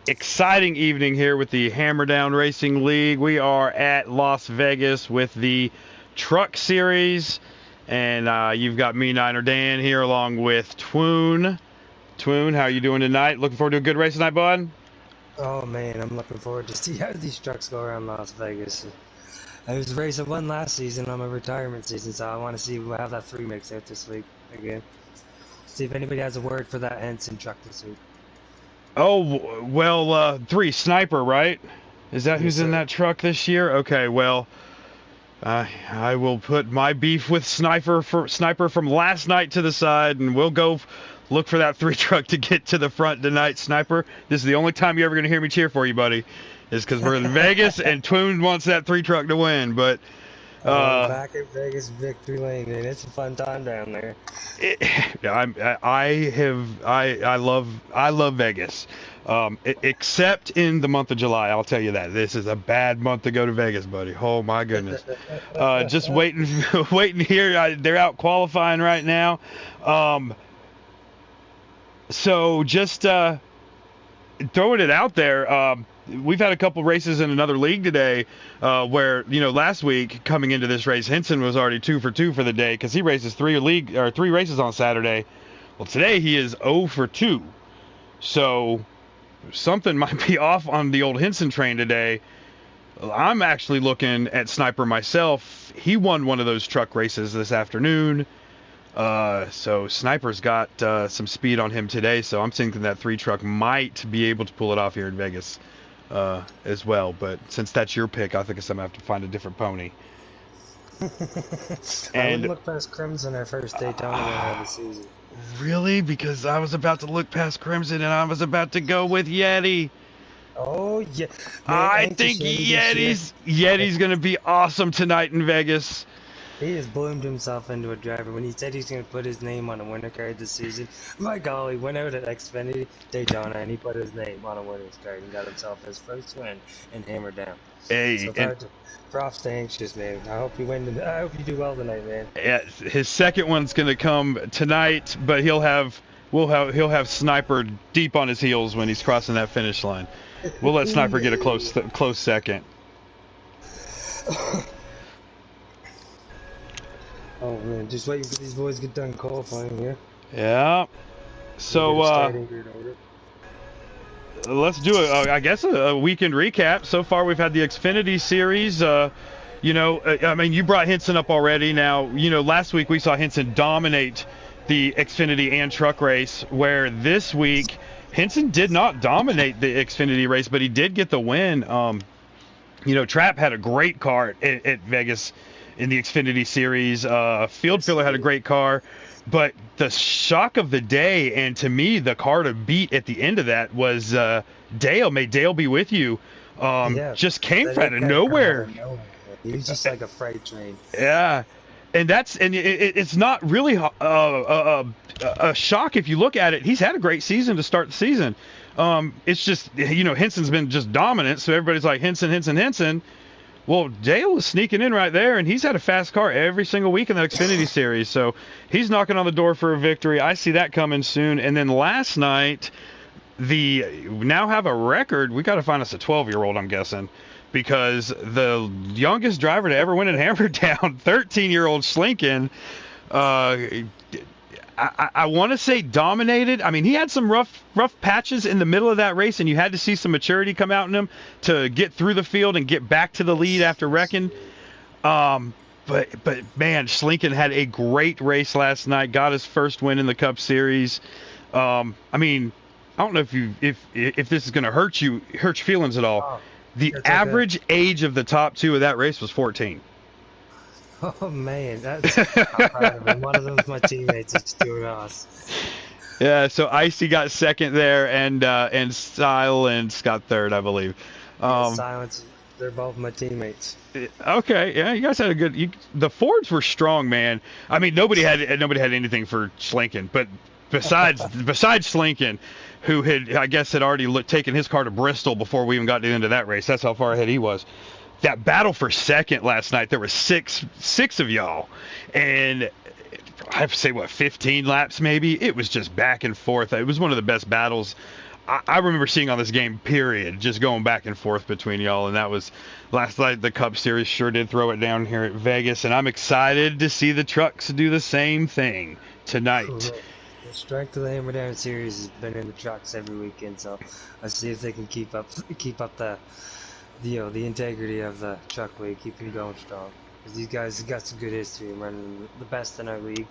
Exciting evening here with the Hammerdown Racing League. We are at Las Vegas with the Truck Series, and you've got me, Niner Dan, here along with Twoon. Twoon, how are you doing tonight? Looking forward to a good race tonight, bud? Oh man, I'm looking forward to see how these trucks go around Las Vegas. I was racing one last season on my retirement season, so I want to see how that three makes out this week again. See if anybody has a word for that Henson truck this week. Oh, well, three, Sniper, right? Is that Yes, who's in sir. that truck this year? Okay, well, I will put my beef with Sniper from last night to the side, and we'll go look for that three truck to get to the front tonight. Sniper, this is the only time you're ever going to hear me cheer for you, buddy, is because we're in Vegas and Twoon wants that three truck to win. But Oh, uh, back at Vegas Victory Lane, man, it's a fun time down there. it, I love Vegas. Except in the month of July, I'll tell you that this is a bad month to go to Vegas, buddy. Oh my goodness. Just waiting, waiting here. They're out qualifying right now. Um, so just throwing it out there. We've had a couple races in another league today, where last week coming into this race, Henson was already 2 for 2 for the day because he races three races on Saturday. Well, today he is 0 for 2. So something might be off on the old Henson train today. I'm actually looking at Sniper myself. He won one of those truck races this afternoon. So Sniper's got some speed on him today. So I'm thinking that three truck might be able to pull it off here in Vegas as well. But since that's your pick, I think I'm gonna have to find a different pony. I wouldn't And look past Crimson our first Daytona winner of the season. really, because I was about to look past Crimson and I was about to go with Yeti. Oh yeah, man, I Hank think Shandy this year. Yeti's gonna be awesome tonight in Vegas. He has bloomed himself into a driver. When he said he's going to put his name on a winner card this season, my golly, went out at Xfinity Daytona and he put his name on a winner's card and got himself his first win and hammered down. Hey, So and props to Anxious, man. I hope you win. I hope you do well tonight, man. his second one's gonna come tonight, but he'll have Sniper deep on his heels when he's crossing that finish line. We'll let Sniper get a close second. Oh man, just waiting for these boys to get done qualifying here. Yeah. We'll get So a starting grid order. let's do I guess a weekend recap. So far, we've had the Xfinity series. I mean, you brought Henson up already. Now, last week we saw Henson dominate the Xfinity and truck race, where this week Henson did not dominate the Xfinity race, but he did get the win. Trap had a great car at Vegas in the Xfinity series. Field Filler had a great car. But the shock of the day, and to me, the car to beat at the end of that was Dale. May Dale be with you. Yeah, Just came that out of guy come out nowhere. of nowhere. He was just like a freight train. Yeah, and it's not really a shock if you look at it. He's had a great season to start the season. It's just Henson's been just dominant, so everybody's like Henson, Henson, Henson. Well, Dale is sneaking in right there, and he's had a fast car every single week in the Xfinity series, so he's knocking on the door for a victory. I see that coming soon. And then last night, we now have a record. We got to find us a 12-year-old, I'm guessing, because the youngest driver to ever win at Hammerdown, 13-year-old Slinkin, uh, I want to say dominated. I mean, he had some rough patches in the middle of that race, and you had to see some maturity come out in him to get through the field and get back to the lead after wrecking. But man, Slinkin had a great race last night. Got his first win in the Cup Series. I mean, I don't know if this is going to hurt your feelings at all. Oh, The it's okay. average age of the top two of that race was 14. Oh man, I'm proud of him. One of them's my teammates. It's Stuart Ross. Yeah, so Icy got second there, and Style and Scott third, I believe. Yeah, Um, silence. They're both my teammates. okay, yeah, you guys had a good. The Fords were strong, man. I mean, nobody had anything for Slinkin, but besides Slinkin, who had already taken his car to Bristol before we even got to the end of that race. That's how far ahead he was. That battle for second last night, there were six of y'all, and I have to say, 15 laps maybe. It was just back and forth. It was one of the best battles I remember seeing on this game, period, just going back and forth between y'all, and that was last night. The Cup Series sure did throw it down here at Vegas, and I'm excited to see the trucks do the same thing tonight. The strength of the Hammerdown Series has been in the trucks every weekend, so let's see if they can keep up the integrity of the truck league, keep it going strong. Because these guys have got some good history in running the best in our league,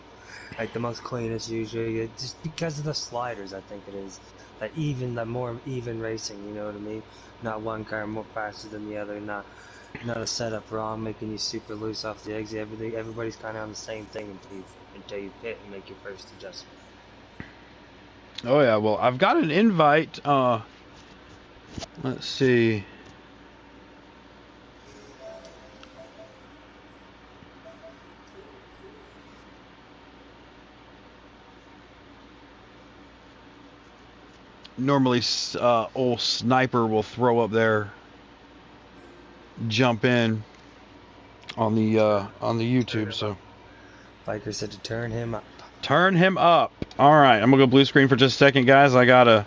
like the most cleanest usually, just because of the sliders. I think it is that more even racing. You know what I mean? Not one car more faster than the other, not a setup wrong, making you super loose off the exit. Everybody's kind of on the same thing until you pit and make your first adjustment. Oh yeah, well I've got an invite. Let's see. Normally, old Sniper will throw up there, jump in on the YouTube. So, Biker said to turn him up. Turn him up. All right, I'm gonna go blue screen for just a second, guys. We're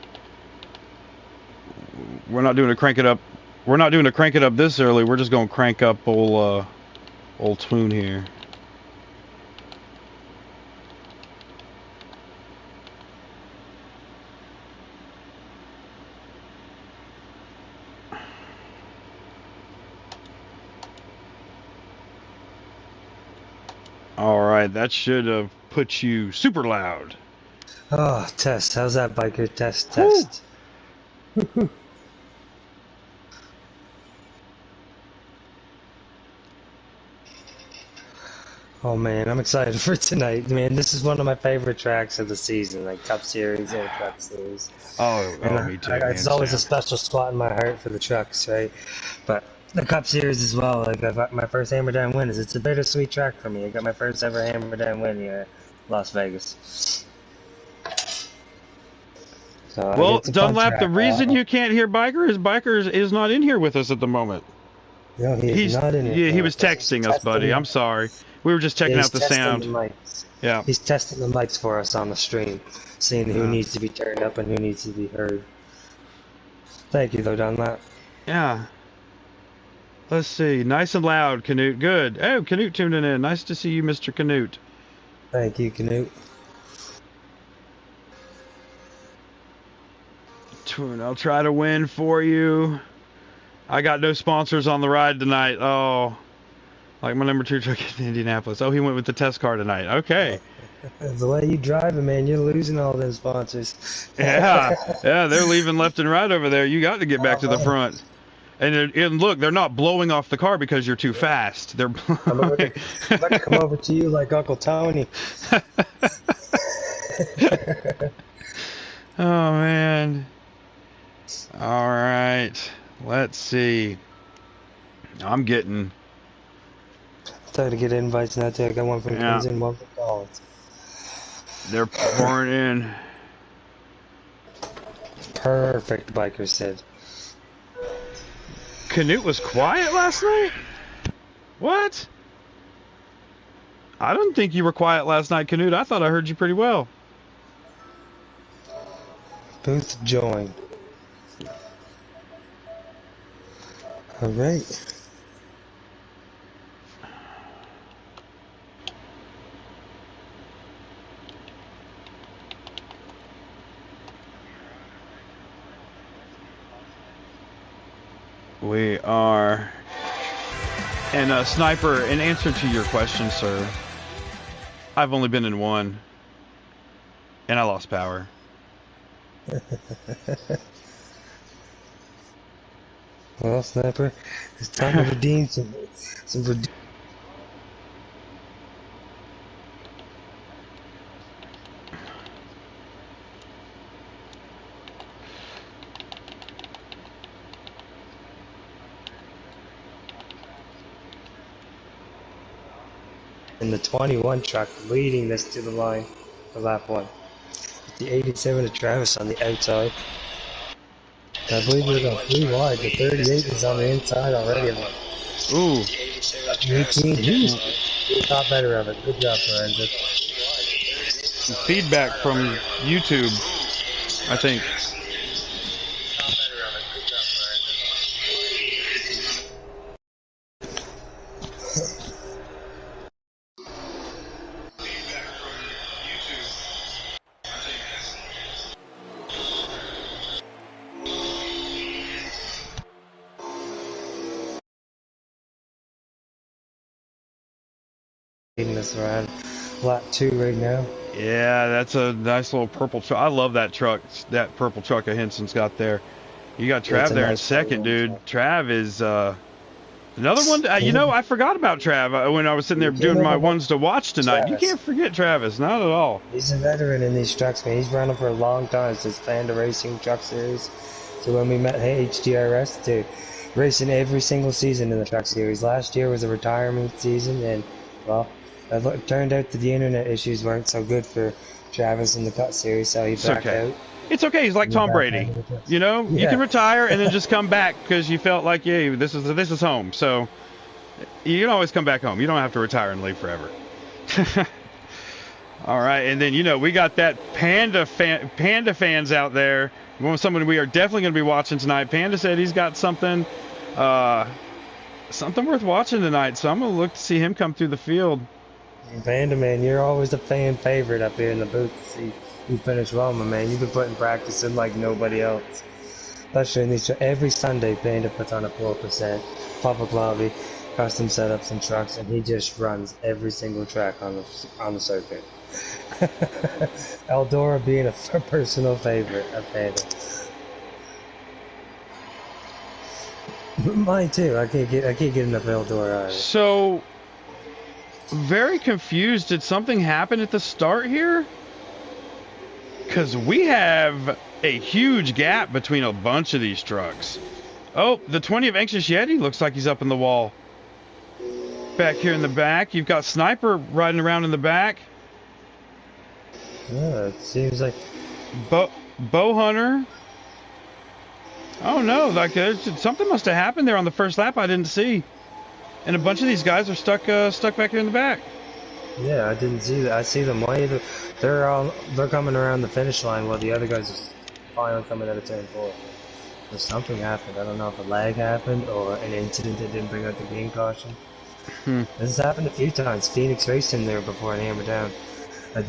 not doing a crank it up. We're not doing a crank it up this early. We're just gonna crank up old Twoon here. All right, that should have put you super loud. Oh, test. How's that, Biker? Test. Oh man, I'm excited for tonight. Man, this is one of my favorite tracks of the season, like Cup Series or Truck Series. Me too. It's always a special spot in my heart for the trucks, right? But the Cup Series as well. Like my first Hammerdown win it's a bittersweet track for me. I got my first ever Hammerdown win here, Las Vegas. So well, Dunlap, the reason you can't hear Biker is not in here with us at the moment. No, he's not in here. Yeah, he was texting us, buddy. I'm sorry. We were just checking out the sound. Yeah. He's testing the mics for us on the stream, seeing who needs to be turned up and who needs to be heard. Thank you, though, Dunlap. Yeah. Let's see. Nice and loud, Canute. Good. Oh, Canute tuning in. Nice to see you, Mr. Canute. Thank you, Canute. I'll try to win for you. I got no sponsors on the ride tonight. Oh, like my number 2 truck in Indianapolis. Oh, he went with the test car tonight. Okay. The way you driving, man, you're losing all them sponsors. Yeah, they're leaving left and right over there. You got to get back to the front. And look, they're not blowing off the car because you're too fast. They're I'm about to come over to you like Uncle Tony. Oh, man. All right. Let's see. I'm getting... Try to get invites now, too. I got one from Crimson, one from Collins. They're pouring in. Perfect, Biker said. Canute was quiet last night? What? I don't think you were quiet last night, Canute. I thought I heard you pretty well. Booth join. All right. We are. And Sniper, in answer to your question, sir, I've only been in one, and I lost power. Well, Sniper, it's time to redeem some in the 21 truck leading this to the line for lap 1. The 87 of Travis on the outside. I believe we're going 3 wide. The 38 is on the inside already. Ooh. 18. He thought better of it. Good job, Lorenzo. Feedback from YouTube, I think. In this round, lap 2 right now. Yeah, that's a nice little purple truck. I love that truck, that purple truck of Henson's got there. You got Trav there in second, dude. Trav is another one. You know, I forgot about Trav when I was sitting there doing my ones to watch tonight. You can't forget Travis, not at all. He's a veteran in these trucks, man. He's running for a long time since Hammerdown Racing Truck Series. So when we met HDRS to racing every single season in the Truck Series. Last year was a retirement season, and well, it turned out that the internet issues weren't so good for Travis in the Cup Series, so he backed out. It's okay. He's like Tom Brady. You know, you can retire and then just come back because you felt like, yeah, this is home. So you can always come back home. You don't have to retire and leave forever. All right, and then we got that Panda fans out there. Someone we are definitely going to be watching tonight. Panda said he's got something worth watching tonight, so I'm going to look to see him come through the field. Panda, man, you're always a fan favorite up here in the booth to see you finish well, my man. You've been putting practice in like nobody else. Especially in these every Sunday, Panda puts on a 4%. Public lobby, custom setups and trucks, and he just runs every single track on the circuit. Eldora being a personal favorite of Panda. Mine too. I can't get enough Eldora either. So very confused. Did something happen at the start here? Because we have a huge gap between a bunch of these trucks. Oh, the 20 of Anxious Yeti looks like he's up in the wall. Back here in the back, you've got Sniper riding around in the back. Yeah, it seems like Bow Hunter. Oh no, like something must have happened there on the first lap I didn't see. And a bunch of these guys are stuck back here in the back. Yeah, I didn't see that. I see them wave. They're coming around the finish line while the other guys are finally coming out of turn 4. So something happened. I don't know if a lag happened or an incident that didn't bring out the green caution. This has happened a few times. Phoenix raced in there before and hammered down. I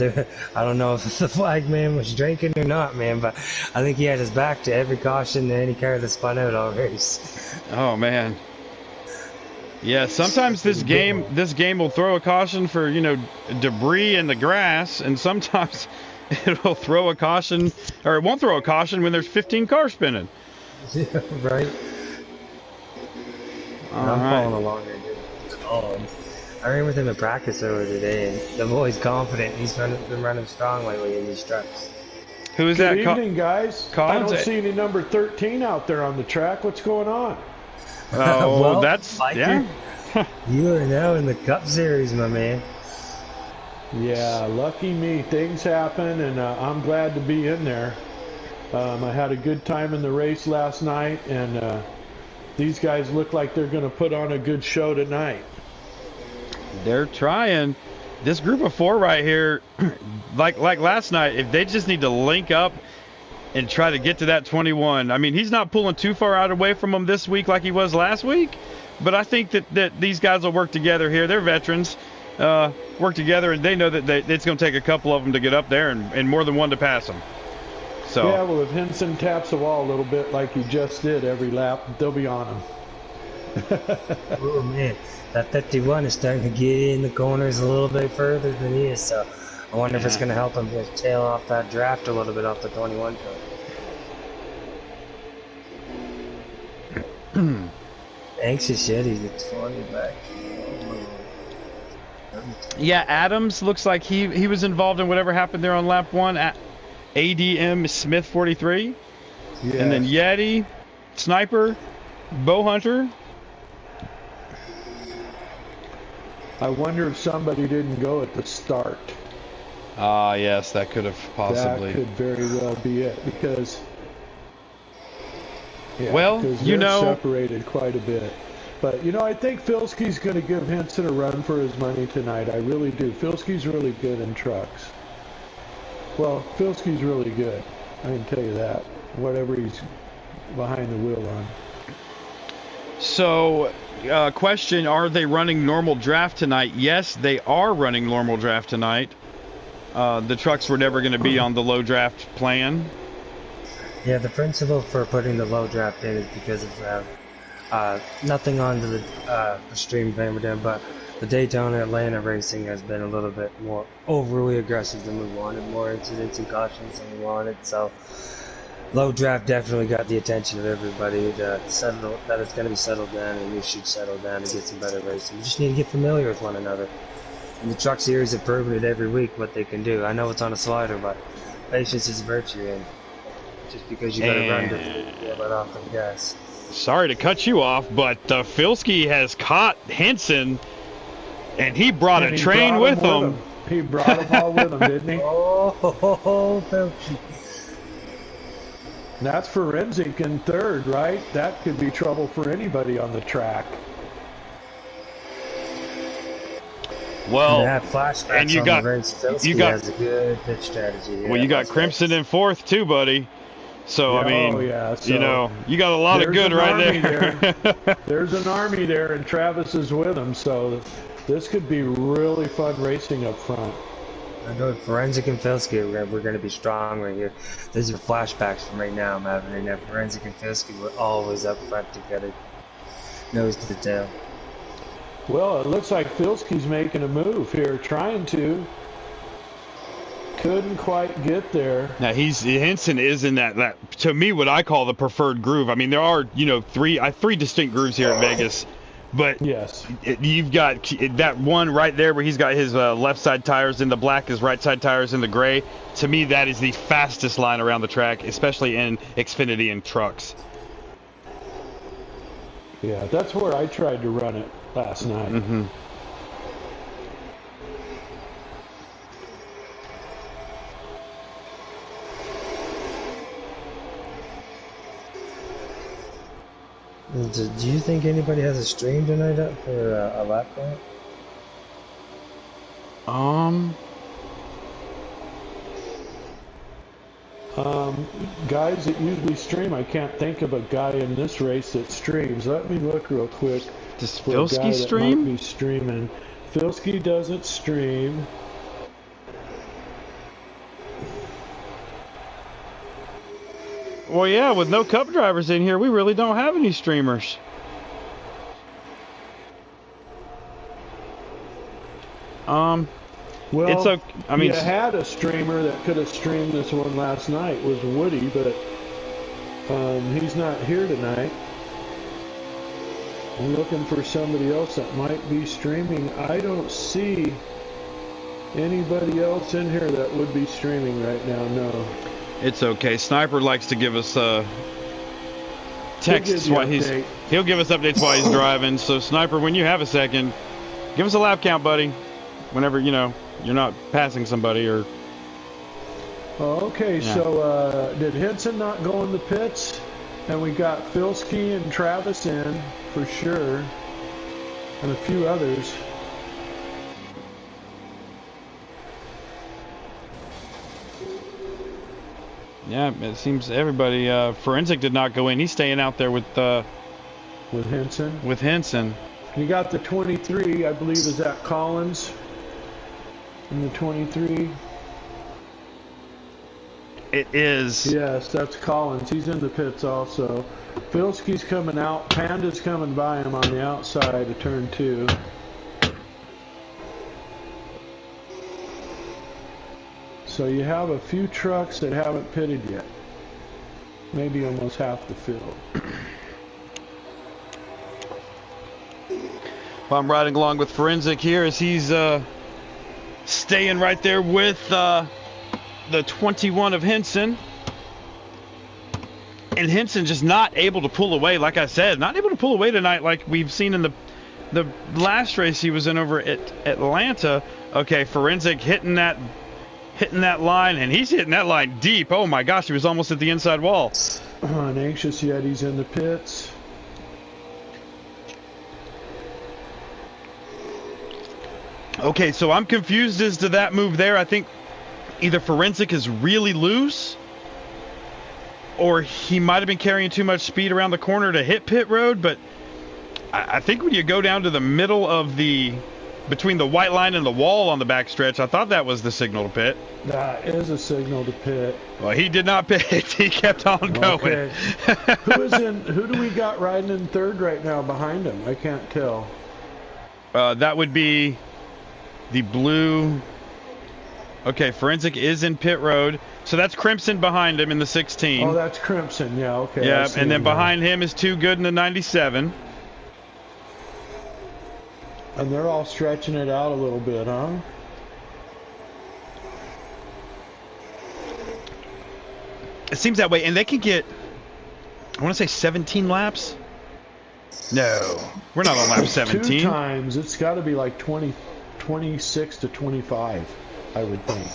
don't know if the flag man was drinking or not, man, but I think he had his back to every caution and any car that spun out all race. Oh man. Yeah, sometimes this game will throw a caution for, debris in the grass, and sometimes it'll throw a caution, or it won't throw a caution when there's 15 cars spinning. Yeah, right. I'm following along there, dude. I ran with him in practice over today, and the boy's confident. He's been running strong lately in these trucks. Who is that? Good evening, guys. Collins? I don't see any number 13 out there on the track. What's going on? Oh, well, that's yeah. You are now in the Cup Series, my man. Yeah, lucky me. Things happen, and I'm glad to be in there. I had a good time in the race last night, and these guys look like they're going to put on a good show tonight. They're trying. This group of 4 right here, like last night, if they just need to link up and try to get to that 21. I mean, he's not pulling too far out away from them this week like he was last week, but I think that these guys will work together here. They're veterans, work together, and they know that it's going to take a couple of them to get up there and more than one to pass them. So yeah, well, if Henson taps the wall a little bit like he just did every lap, they'll be on him. Oh man, that 51 is starting to get in the corners a little bit further than he is, so I wonder if it's going to help him just tail off that draft a little bit off the 21 truck. Anxious Yeti's the 20 back. yeah, Adams looks like he was involved in whatever happened there on lap 1 at ADM Smith 43. Yes. And then Yeti, Sniper, Bow Hunter. I wonder if somebody didn't go at the start. Yes, that could have possibly. That could very well be it, because well, they're separated quite a bit. But I think Filski's going to give Henson a run for his money tonight. I really do. Filski's really good in trucks. Well, Filski's really good. I can tell you that. Whatever he's behind the wheel on. So, question, are they running normal draft tonight? Yes, they are running normal draft tonight. The trucks were never going to be on the low draft plan. Yeah, the principle for putting the low draft in is because of nothing onto the stream of Hammerdown, but the Daytona Atlanta racing has been a little bit more overly aggressive than we wanted, more incidents and cautions than we wanted, so low draft definitely got the attention of everybody to settle that it's going to be settled down, and we should settle down and get some better racing. We just need to get familiar with one another. And the Truck Series have proven it every week what they can do. I know it's on a slider, but patience is a virtue, and just because you got to run to let off the gas. Sorry to cut you off, but Filski has caught Henson, and he brought a train with him. He brought them all with him, didn't he? Oh, Filski. That's forensic in third, right? That could be trouble for anybody on the track. Well, and you got has a good pitch strategy. Well, you got Crimson in fourth too, buddy. So I mean, you know, you got a lot of good right there. There's an army there, and Travis is with him. So this could be really fun racing up front. I know Forensic and Filski, we're going to be strong right here. These are flashbacks from right now I'm having right now. Forensic and Filski were always up front together, nose to the tail. Well, it looks like Filski's making a move here, trying to. Couldn't quite get there. Now Henson is in that to me what I call the preferred groove. I mean, there are three distinct grooves here at Vegas. But yes, you've got that one right there where he's got his left side tires in the black, his right side tires in the gray. To me, that is the fastest line around the track, especially in Xfinity and trucks. Yeah, that's where I tried to run it last night. Mm-hmm. Do you think anybody has a stream tonight up for a lap count? Guys that usually stream, I can't think of a guy in this race that streams. Let me look real quick. Does Filski stream? Might be streaming. Filski doesn't stream. Well, yeah, with no Cup drivers in here, we really don't have any streamers. Well, it's okay. I mean, you had a streamer that could have streamed this one last night, was Woody, but he's not here tonight. I'm looking for somebody else that might be streaming. I don't see anybody else in here that would be streaming right now, no. It's okay. Sniper likes to give us texts while he'll give us updates while he's driving. So Sniper, when you have a second, give us a lap count, buddy. Whenever you're not passing somebody or. Oh, okay, yeah. So did Henson not go in the pits? And we got Filski and Travis in for sure, and a few others. Yeah, it seems everybody. Forensic did not go in. He's staying out there with Henson. With Henson. You got the 23, I believe, is that Collins? In the 23. It is. Yes, that's Collins. He's in the pits also. Filski's coming out. Panda's coming by him on the outside of turn 2. So you have a few trucks that haven't pitted yet. Maybe almost half the field. Well, I'm riding along with Forensic here as he's staying right there with the 21 of Henson. And Henson just not able to pull away, like I said, not able to pull away tonight like we've seen in the last race he was in over at Atlanta. Okay, Forensic hitting that line, and he's hitting that line deep. Oh my gosh, he was almost at the inside wall. And Anxious Yeti's in the pits. Okay, so I'm confused as to that move there. I think either Forensic is really loose, or he might have been carrying too much speed around the corner to hit pit road, but I think when you go down to the middle of between the white line and the wall on the backstretch, I thought that was the signal to pit. That is a signal to pit. Well, he did not pit. He kept on going. Okay. Who do we got riding in third right now behind him? I can't tell. That would be the blue. Okay, Forensic is in pit road. So that's Crimson behind him in the 16. Oh, that's Crimson. Yeah, okay. Yeah, and then behind him is Too Good in the 97. And they're all stretching it out a little bit, huh? It seems that way, and they can get, I want to say 17 laps. No, we're not on lap 17. 2 times, it's got to be like 26 to 25, I would think.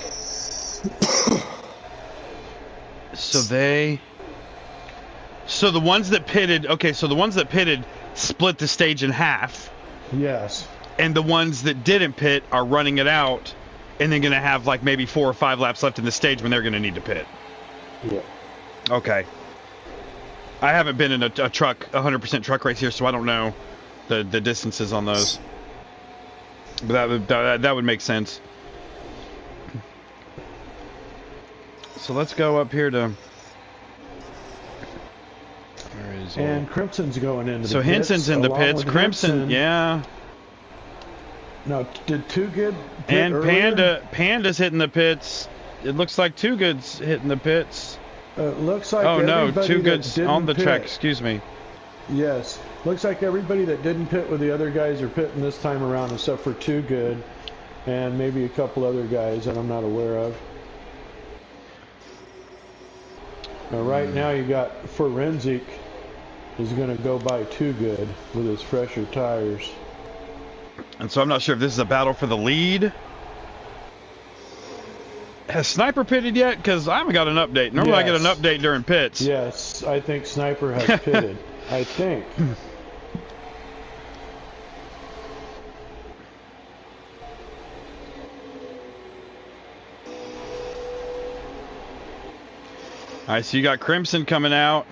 So the ones that pitted, okay, so the ones that pitted split the stage in half. Yes. And the ones that didn't pit are running it out, and then going to have like maybe 4 or 5 laps left in the stage when they're going to need to pit. Yeah. Okay. I haven't been in a truck, 100% truck race here, so I don't know the distances on those. But that would make sense. So let's go up here to. And Crimson's going into the pits. So Henson's in the pits. Crimson, yeah. No, did Too Good pit and earlier? Panda's hitting the pits. It looks like Too Good's hitting the pits. It looks like oh no, everybody Too Good's on the pit. track. Excuse me. Yes, looks like everybody that didn't pit with the other guys are pitting this time around, except for Too Good, and maybe a couple other guys that I'm not aware of. Now, right now you got Forensic is going to go by Too Good with his fresher tires. And so I'm not sure if this is a battle for the lead. Has Sniper pitted yet? Because I haven't got an update. Normally I get an update during pits. Yes, I think Sniper has pitted. I think. All right, so you got Crimson coming out.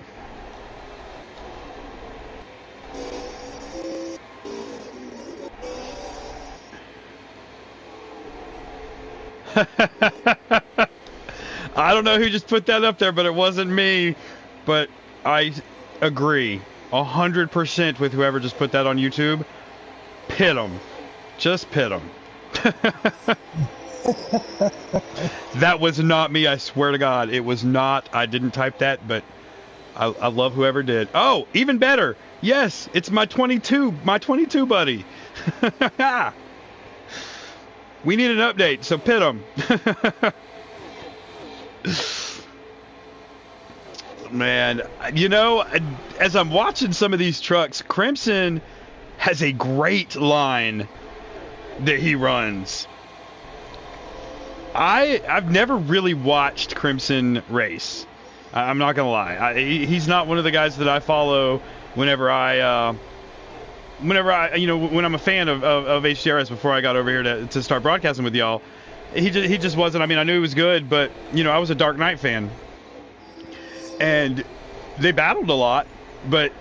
I don't know who just put that up there, but it wasn't me. But I agree 100% with whoever just put that on YouTube. Pit them. Just pit them. That was not me, I swear to God. It was not. I didn't type that, but I love whoever did. Oh, even better. Yes, it's my 22 buddy. We need an update, so pit him. Man, you know, as I'm watching some of these trucks, Crimson has a great line that he runs. I've never really watched Crimson race. I'm not gonna lie. He's not one of the guys that I follow whenever I'm a fan of HCRS before I got over here to start broadcasting with y'all. He just wasn't. I mean, I knew he was good, but I was a Dark Knight fan, and they battled a lot, but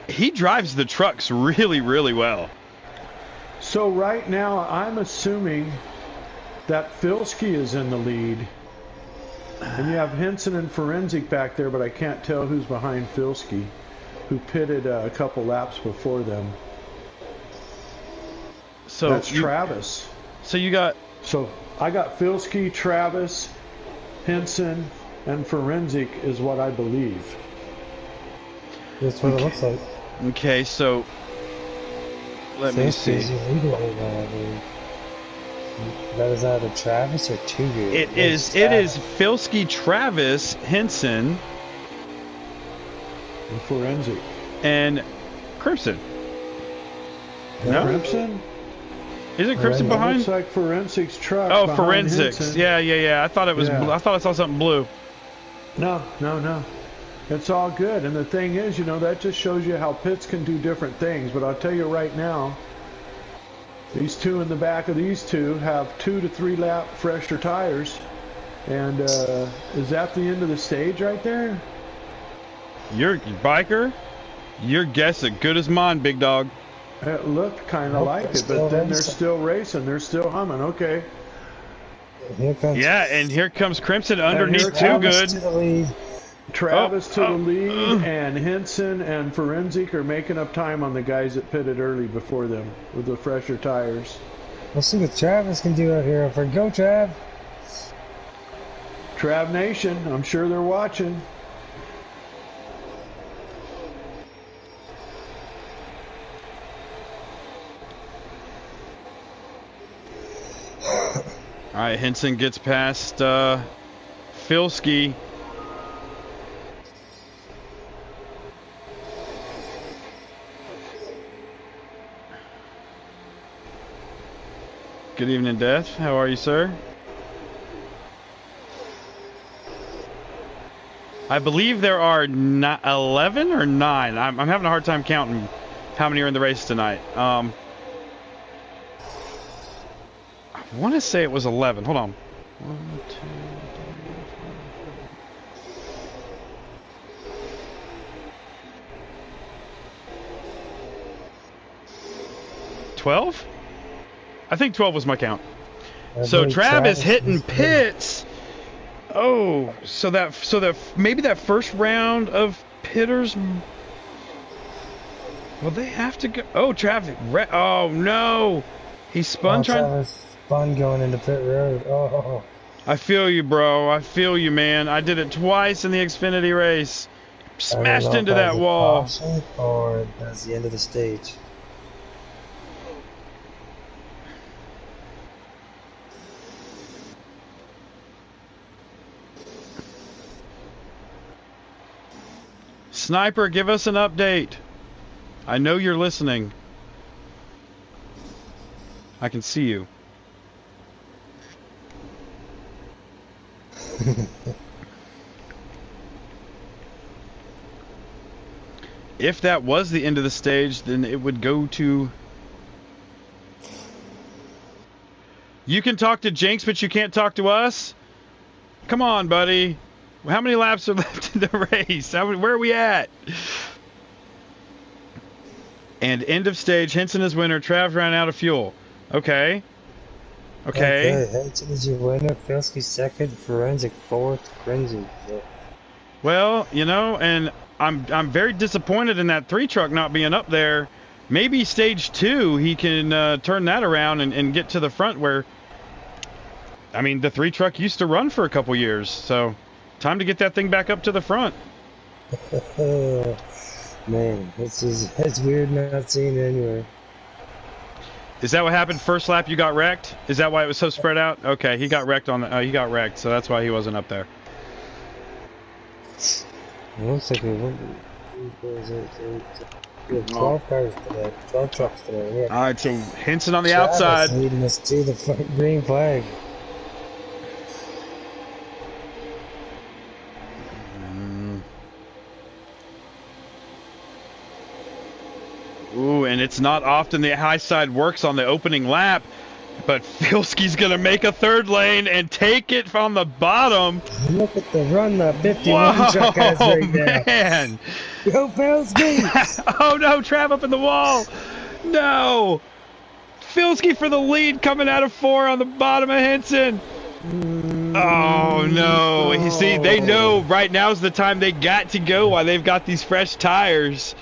he drives the trucks really, really well. So right now, I'm assuming that Filski is in the lead, and you have Henson and Forensic back there, but I can't tell who's behind Filski, who pitted a couple laps before them. So that's Travis. So you got. So I got Filski, Travis, Henson, and Forensic is what I believe. That's what it looks like. Okay, so let me see. That is either Travis or Too Good. It is Filski, Travis, Henson, and Forensic, and Crimson. No? Crimson? Isn't Crimson behind? Looks like Forensic's truck. Oh, Forensics. Henson. Yeah. I thought it was. Yeah. I thought I saw something blue. No. It's all good. And the thing is, that just shows you how pits can do different things. But I'll tell you right now, these two in the back of these two have 2 to 3 lap fresher tires. And is that the end of the stage right there? Your biker, your guess as good as mine, big dog. It looked kind of like it, but then they're still racing. They're still humming. Okay. Here comes, Yeah, and here comes Crimson underneath too good. To the lead. Travis to the lead, and Henson and Forensic are making up time on the guys that pitted early before them with the fresher tires. We'll see what Travis can do out here. For go, Trav. Trav Nation, I'm sure they're watching. All right, Henson gets past Filski. Good evening, Death. How are you, sir? I believe there are 11 or 9. I'm having a hard time counting how many are in the race tonight. I want to say it was 11. Hold on. 1, 2, 3, 4, 12? I think 12 was my count. So Trav is hitting pits. Oh, so that maybe that first round of pitters. Well, they have to go. Oh, traffic. Oh no, he spun trying. Spun going into pit road. Oh. I feel you, bro. I feel you, man. I did it twice in the Xfinity race. Smashed into that wall. Or that's the end of the stage. Sniper, give us an update. I know you're listening. I can see you. If that was the end of the stage, then it would go to... You can talk to Jinx, but you can't talk to us? Come on, buddy. How many laps are left in the race? Where are we at? And end of stage. Henson is winner. Trav ran out of fuel. Okay. Okay. Henson is your winner. Filski second. Forensic fourth. Cringy. Yeah. Well, you know, and I'm very disappointed in that 3 truck not being up there. Maybe stage 2 he can turn that around and get to the front where... I mean, the 3 truck used to run for a couple years, so... Time to get that thing back up to the front. Man, it's weird not seeing it anywhere. Is that what happened? First lap you got wrecked? Is that why it was so spread out? Okay, he got wrecked on the, he got wrecked, so that's why he wasn't up there. It looks like we have 12 cars today, 12 trucks today. Yeah. All right, so Henson on the outside. Leading us to the green flag. Ooh, and it's not often the high side works on the opening lap, but Filski's going to make a 3rd lane and take it from the bottom. Look at the run the 51 truck has right now. Man. Go Filski! Oh no, Trav up in the wall. No. Filski for the lead coming out of 4 on the bottom of Henson. Oh no. You see, they know right now's the time they got to go while they've got these fresh tires.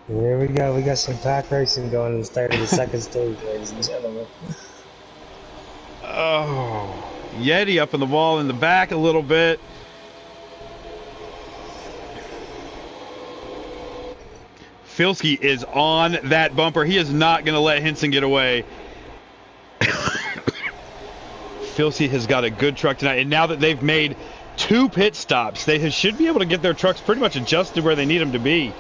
Here we go. We got some pack racing going in the start of the second stage, ladies and gentlemen. Oh, Yeti up in the wall in the back a little bit. Filski is on that bumper. He is not going to let Henson get away. Filski has got a good truck tonight, and now that they've made 2 pit stops, they should be able to get their trucks pretty much adjusted where they need them to be.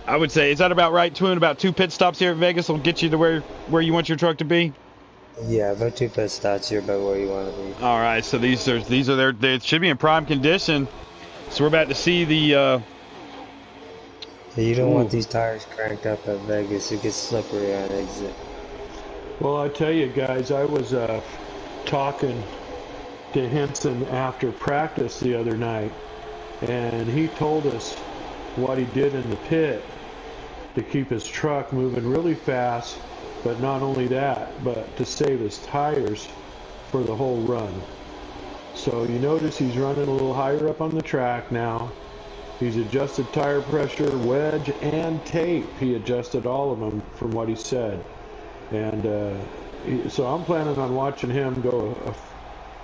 I would say, is that about right? About 2 pit stops here at Vegas will get you to where you want your truck to be? Yeah, about 2 pit stops here, about where you want to be. All right, so these are they should be in prime condition. So we're about to see the. You don't want these tires cranked up at Vegas. It gets slippery on exit. Well, I tell you guys, I was talking to Henson after practice the other night, and he told us what he did in the pit to keep his truck moving really fast, but not only that, but to save his tires for the whole run. So you notice he's running a little higher up on the track now. He's adjusted tire pressure, wedge, and tape. He adjusted all of them from what he said. And so I'm planning on watching him go a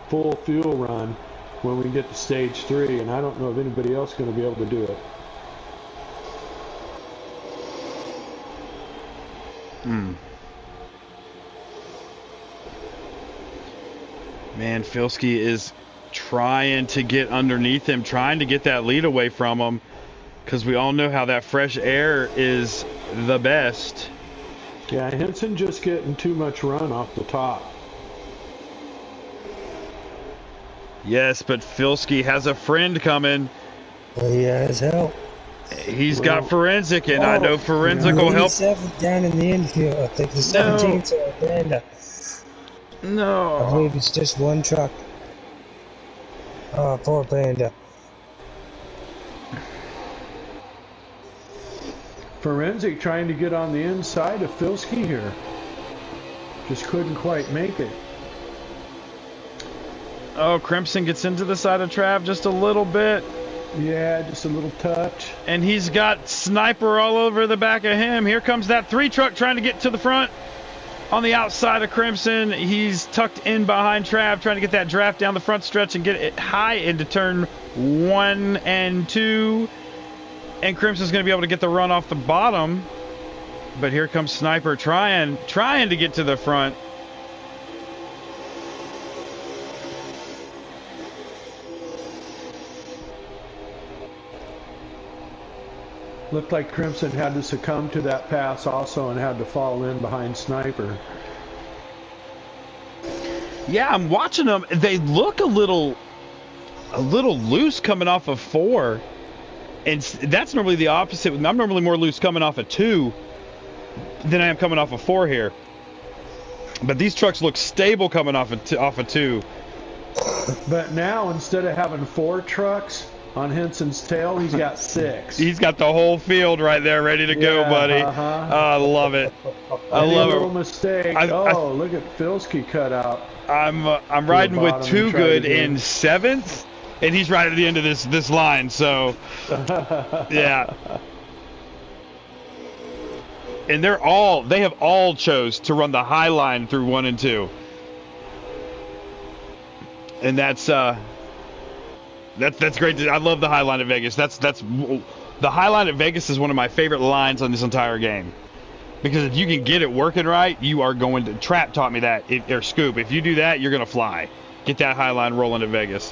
full fuel run when we get to stage 3, and I don't know if anybody else is going to be able to do it. Man, Filski is trying to get underneath him, trying to get that lead away from him, because we all know how that fresh air is the best. Yeah, Henson just getting too much run off the top. Yes, but Filski has a friend coming. Well, he has help. He's got Forensic, and I know Forensic will help. 87 down in the infield. I think the 17th or Amanda. No. I believe it's just one truck. Poor Panda. Forensic trying to get on the inside of Filski here. Just couldn't quite make it. Oh, Crimson gets into the side of Trav just a little bit. Yeah, just a little touch. And he's got Sniper all over the back of him. Here comes that 3 truck trying to get to the front. On the outside of Crimson, he's tucked in behind Trav, trying to get that draft down the front stretch and get it high into turn 1 and 2. And Crimson's going to be able to get the run off the bottom. But here comes Sniper trying to get to the front. Looked like Crimson had to succumb to that pass also and had to fall in behind Sniper. Yeah, I'm watching them. They look a little loose coming off of 4. And that's normally the opposite. I'm normally more loose coming off of 2 than I am coming off of 4 here. But these trucks look stable coming off of 2. But now, instead of having 4 trucks on Henson's tail, he's got 6. He's got the whole field right there ready to go, buddy. I love it. I love it. Little mistake. Look at Filski cut out. I'm riding with Too Good in 7th, and he's right at the end of this line. So, yeah. And they have all chose to run the high line through 1 and 2, and that's great. I love the high line at Vegas. The high line at Vegas is one of my favorite lines on this entire game. Because if you can get it working right, you are going to... Trap taught me that, or Scoop. If you do that, you're going to fly. Get that high line rolling at Vegas.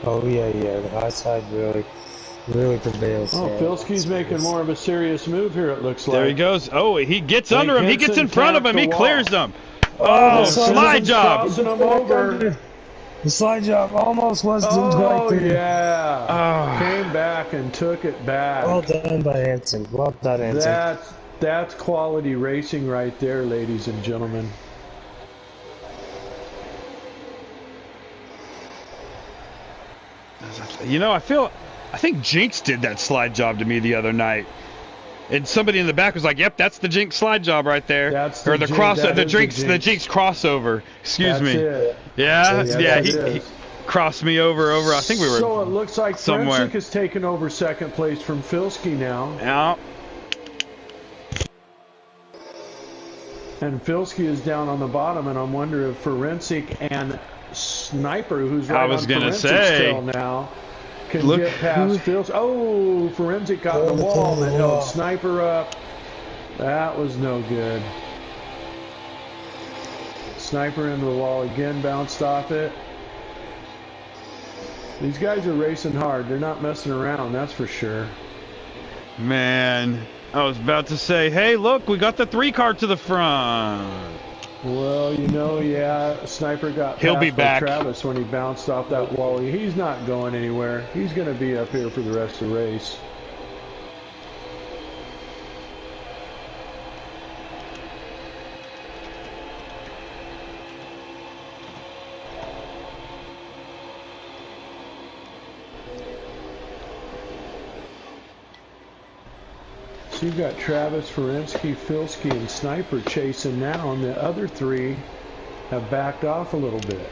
Oh, yeah. The high side really prevails. Oh, Filski's making more of a serious move here, it looks like. There he goes. Oh, he gets under him. He gets in front of him. He clears them. Oh, slide job. Crossing him over. The slide job almost was Oh, yeah. Came back and took it back. Well done by Hanson. Well done, Hanson. That's quality racing right there, ladies and gentlemen. You know, I think Jinx did that slide job to me the other night. And somebody in the back was like, "Yep, that's the Jinx slide job right there." That's the Jinx crossover. Excuse me. It. Yeah. He crossed me over. I think we were. So it looks like somewhere. Forensic has taken over second place from Filski now. Yeah. And Filski is down on the bottom, and I'm wondering if Forensic and Sniper, who's right on Forensic's tail now, can get past Filski. Oh, Forensic got in the wall that held Sniper up. That was no good. Sniper into the wall again, bounced off it. These guys are racing hard. They're not messing around, that's for sure. Man, I was about to say, hey, look, we got the 3 car to the front. Well, you know, yeah, Sniper got He'll be past back. by Travis when he bounced off that wall. He's not going anywhere. He's going to be up here for the rest of the race. So you've got Travis, Ferensky, Filsky, and Sniper chasing now, and the other three have backed off a little bit.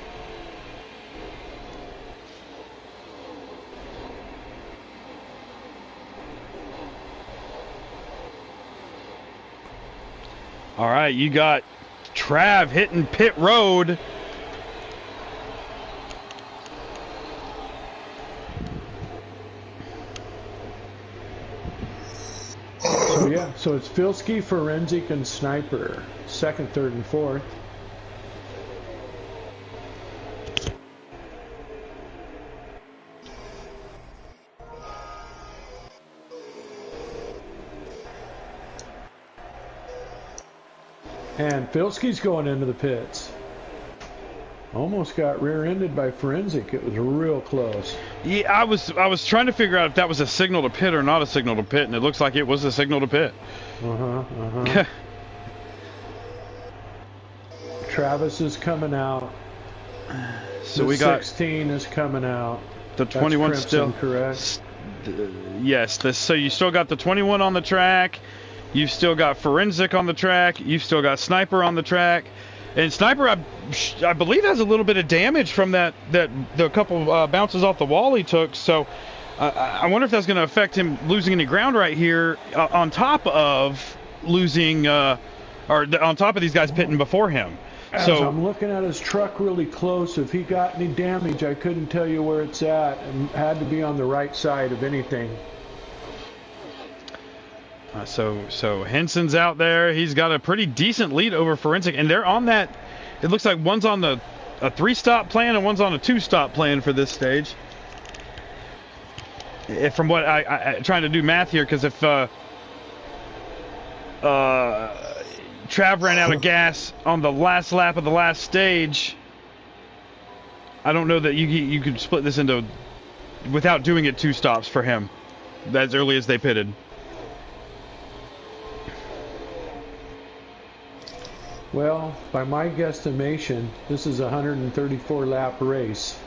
All right, you got Trav hitting pit road. So yeah, so it's Filsky, Forensic, and Sniper. Second, third, and fourth. And Filsky's going into the pits. Almost got rear-ended by Forensic. It was real close. Yeah, I was trying to figure out if that was a signal to pit or not a signal to pit, and it looks like it was a signal to pit. Travis is coming out. So the we got 16 is coming out. The 21 Crimson, still correct. Yes. So you still got the 21 on the track. You've still got Forensic on the track. You've still got Sniper on the track. And Sniper, I believe, has a little bit of damage from the couple bounces off the wall he took. So I wonder if that's going to affect him losing any ground right here on top of losing, or on top of these guys pitting before him. So I'm looking at his truck really close. If he got any damage, I couldn't tell you where it's at, and had to be on the right side of anything. So Henson's out there. He's got a pretty decent lead over Forensic, and they're on that. It looks like one's on a 3-stop plan and one's on a 2-stop plan for this stage. From what I trying to do math here, because if Trav ran out of gas on the last lap of the last stage, I don't know that you could split this into without doing it 2 stops for him as early as they pitted. Well, by my guesstimation, this is a 134 lap race.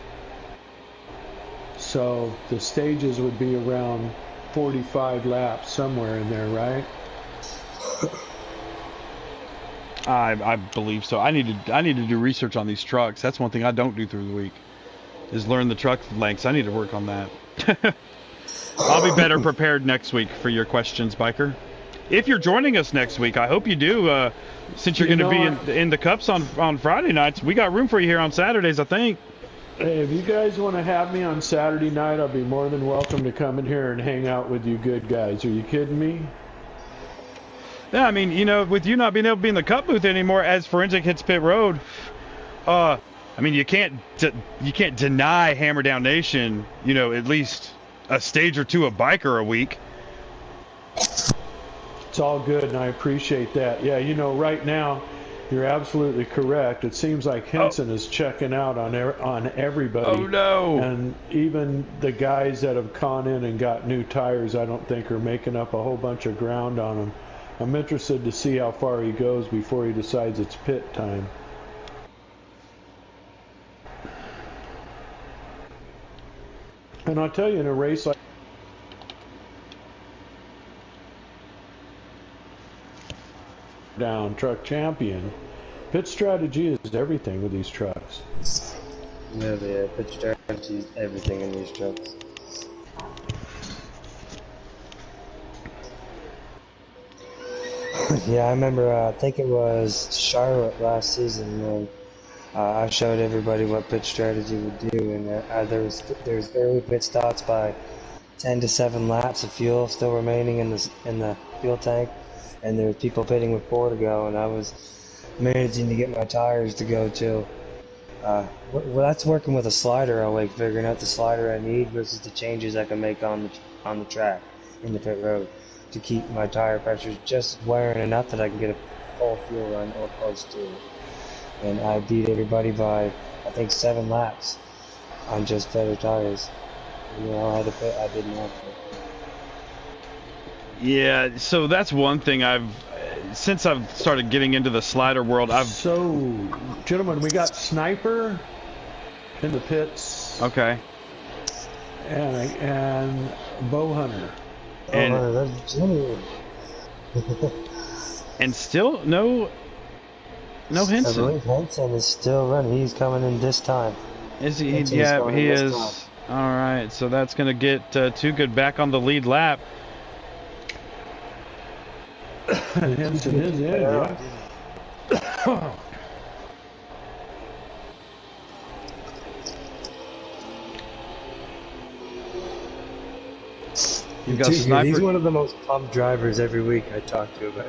So the stages would be around 45 laps, somewhere in there, right? I believe so. I need to do research on these trucks. That's one thing I don't do through the week, is learn the truck lengths. I need to work on that. I'll be better prepared next week for your questions, Biker. If you're joining us next week, I hope you do. Since you're going to be in the cups on Friday nights, we got room for you here on Saturdays, I think. Hey, if you guys want to have me on Saturday night, I'll be more than welcome to come in here and hang out with you good guys. Are you kidding me? Yeah, I mean, with you not being able to be in the cup booth anymore as Forensic hits pit road, I mean, you can't deny Hammerdown Nation, at least a stage or two of Biker a week. It's all good, and I appreciate that. Yeah, right now, you're absolutely correct. It seems like Henson is checking out on everybody. Oh, no. And even the guys that have gone in and got new tires, I don't think are making up a whole bunch of ground on him. I'm interested to see how far he goes before he decides it's pit time. And I'll tell you, in a race like down truck champion, pit strategy is everything with these trucks. Yeah, pit strategy is everything in these trucks. Yeah, I remember, I think it was Charlotte last season when I showed everybody what pit strategy would do, and there's early pit stops by 10 to 7 laps of fuel still remaining in the fuel tank, and there were people pitting with 4 to go, and I was managing to get my tires to go till well, that's working with a slider all week, figuring out the slider I need versus the changes I can make on the track in the pit road to keep my tire pressures just wearing enough that I can get a full fuel run or close to it. And I beat everybody by, I think, 7 laps on just better tires. I had to pit, I didn't have to. Yeah, so that's one thing since I've started getting into the slider world, So, gentlemen, we got Sniper in the pits. Okay. And Bow Hunter. And And still no I Henson. believe Henson is still running. He's coming in this time. Is he? Henson's Yeah, coming he in this is. time. All right, so that's going to get Too Good back on the lead lap. Henson is in, yeah. You've got Dude, Sniper. he's one of the most pumped drivers every week I talk to about.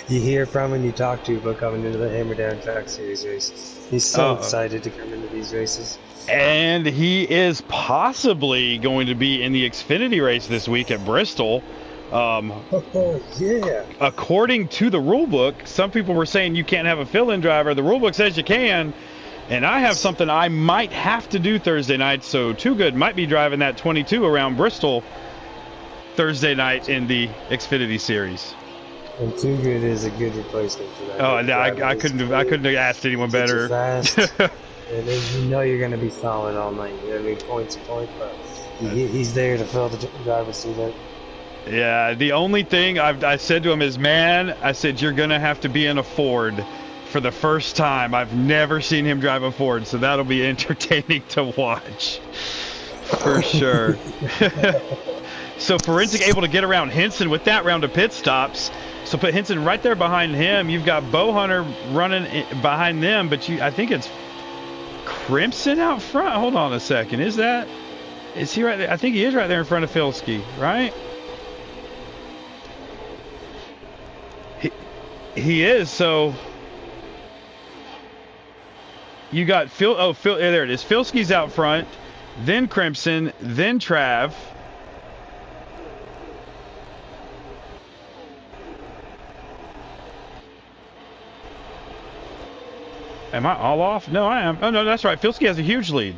You hear from and you talk to about coming into the Hammerdown Track Series race. He's so excited to come into these races. And he is possibly going to be in the Xfinity race this week at Bristol. Yeah. According to the rule book, some people were saying you can't have a fill-in driver. The rule book says you can. And I have something I might have to do Thursday night, so Too Good might be driving that 22 around Bristol Thursday night in the Xfinity series. And Too Good is a good replacement for that. Oh, no, I couldn't have asked anyone better. Fast, and you know you're going to be solid all night. You know what I mean? Point to point, but he's there to fill the driver's seat out. Yeah, the only thing I said to him is, man, I said, you're going to have to be in a Ford for the first time. I've never seen him drive a Ford, so that'll be entertaining to watch. For sure. So Forensic able to get around Henson with that round of pit stops. So put Henson right there behind him. You've got Bow Hunter running behind them, but I think it's Crimson out front. Hold on a second. Is he right there? I think he is right there in front of Filski, right? He is. So you got Phil. Oh, Phil. There it is. Filski's out front, then Crimson, then Trav. Am I all off? No, I am. Oh, no, that's right. Filski has a huge lead.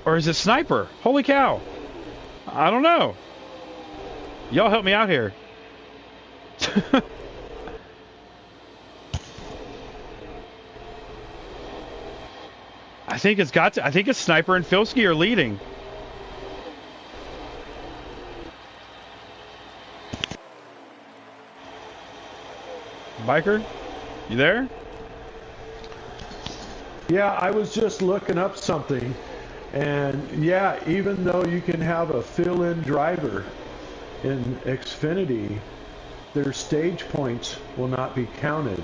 Or is it Sniper? Holy cow. I don't know. Y'all help me out here. I think it's Sniper and Filski are leading. Biker, you there? Yeah, I was just looking up something, and yeah, even though you can have a fill-in driver in Xfinity, their stage points will not be counted.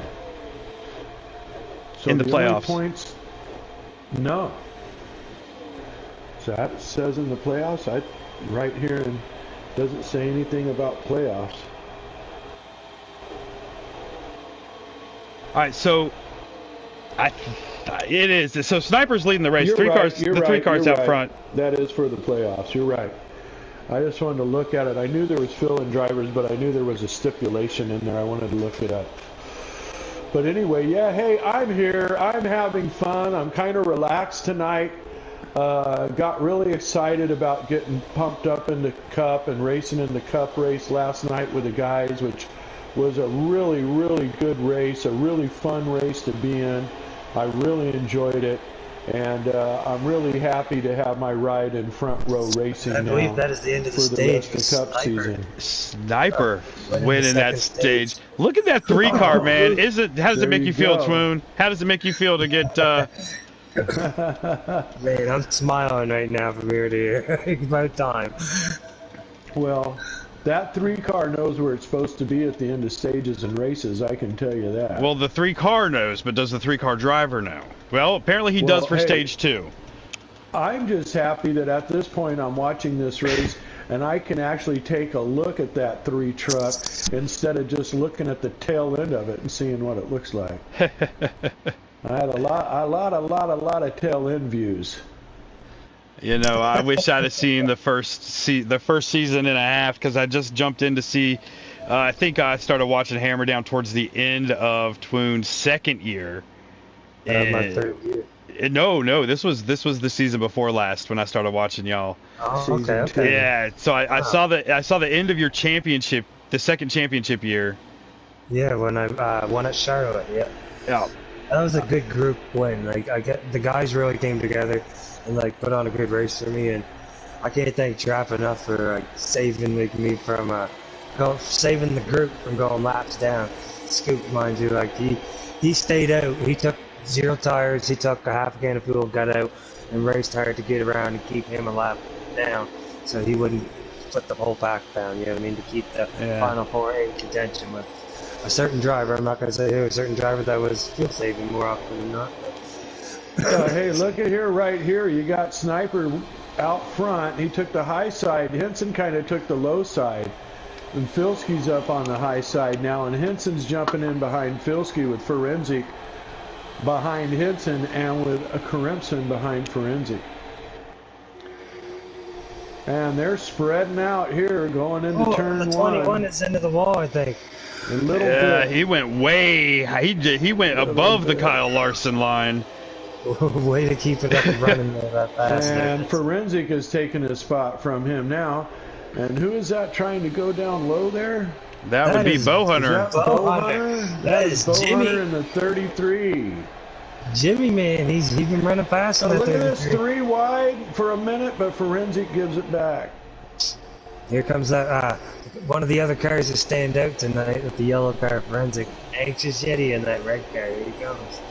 So In the playoffs? only points, no. So that says in the playoffs. Right here, and doesn't say anything about playoffs. All right, so it is. So Sniper's leading the race. You're three right, cars. you're The three right, cars you're out right. front. That is for the playoffs. You're right. I just wanted to look at it. I knew there was fill-in drivers, but I knew there was a stipulation in there. I wanted to look it up. But anyway, yeah, hey, I'm here. I'm having fun. I'm kind of relaxed tonight. Got really excited about getting pumped up in the Cup and racing in the Cup race last night with the guys, which was a really, really good race, a really fun race to be in. I really enjoyed it. And I'm really happy to have my ride in front row racing now. I believe that is the end of the for stage. the rest of Cup season. Sniper winning winning the that second stage. stage. Look at that three car, man. How does it There make you you feel, go. Twoon? How does it make you feel to get? Man, I'm smiling right now from ear to ear. It's about time. Well, that three car knows where it's supposed to be at the end of stages and races, I can tell you that. Well, the three car knows, but does the three car driver know? Well, apparently he does for hey, stage 2. I'm just happy that at this point I'm watching this race and I can actually take a look at that three truck instead of just looking at the tail end of it and seeing what it looks like. I had a lot of tail end views. You know, I wish I'd have seen the first season and a half, because I just jumped in to see. I think I started watching Hammerdown towards the end of Twoon's second year. My third year. No, this was the season before last when I started watching y'all. Oh, okay. Yeah, so I saw the end of your championship, the second championship year. Yeah, when I won at Charlotte. Yeah. Yeah. That was a good group win. Like the guys really came together and like put on a good race for me, and I can't thank Trap enough for saving me from saving the group from going laps down. Scoop, mind you, he stayed out. He took 0 tires. He took a half a can of fuel, got out, and raced hard to get around and keep him a lap down, so he wouldn't put the whole pack down. You know what I mean? To keep the final 4 in contention with a certain driver. I'm not going to say who. A certain driver that was fuel saving more often than not. Hey, look at here, right here. You got Sniper out front. He took the high side. Henson kind of took the low side. And Filski's up on the high side now. And Henson's jumping in behind Filski with Forensic behind Henson and with a Karimson behind Forensic. And they're spreading out here going into turn 1. The 21 is into the wall, I think. A little bit. He went way. He went above the Kyle Larson line. Way to keep it up and running there that fast. And Forensic has taken a spot from him now. And who is that trying to go down low there? That would be Bowhunter. That is Jimmy. Bowhunter in the 33. Jimmy, man, he's been running fast on that 33. Look at this, 3 wide for a minute, but Forensic gives it back. Here comes that one of the other cars that stand out tonight with the yellow car, Forensic. Anxious Yeti in that red car. Here he comes.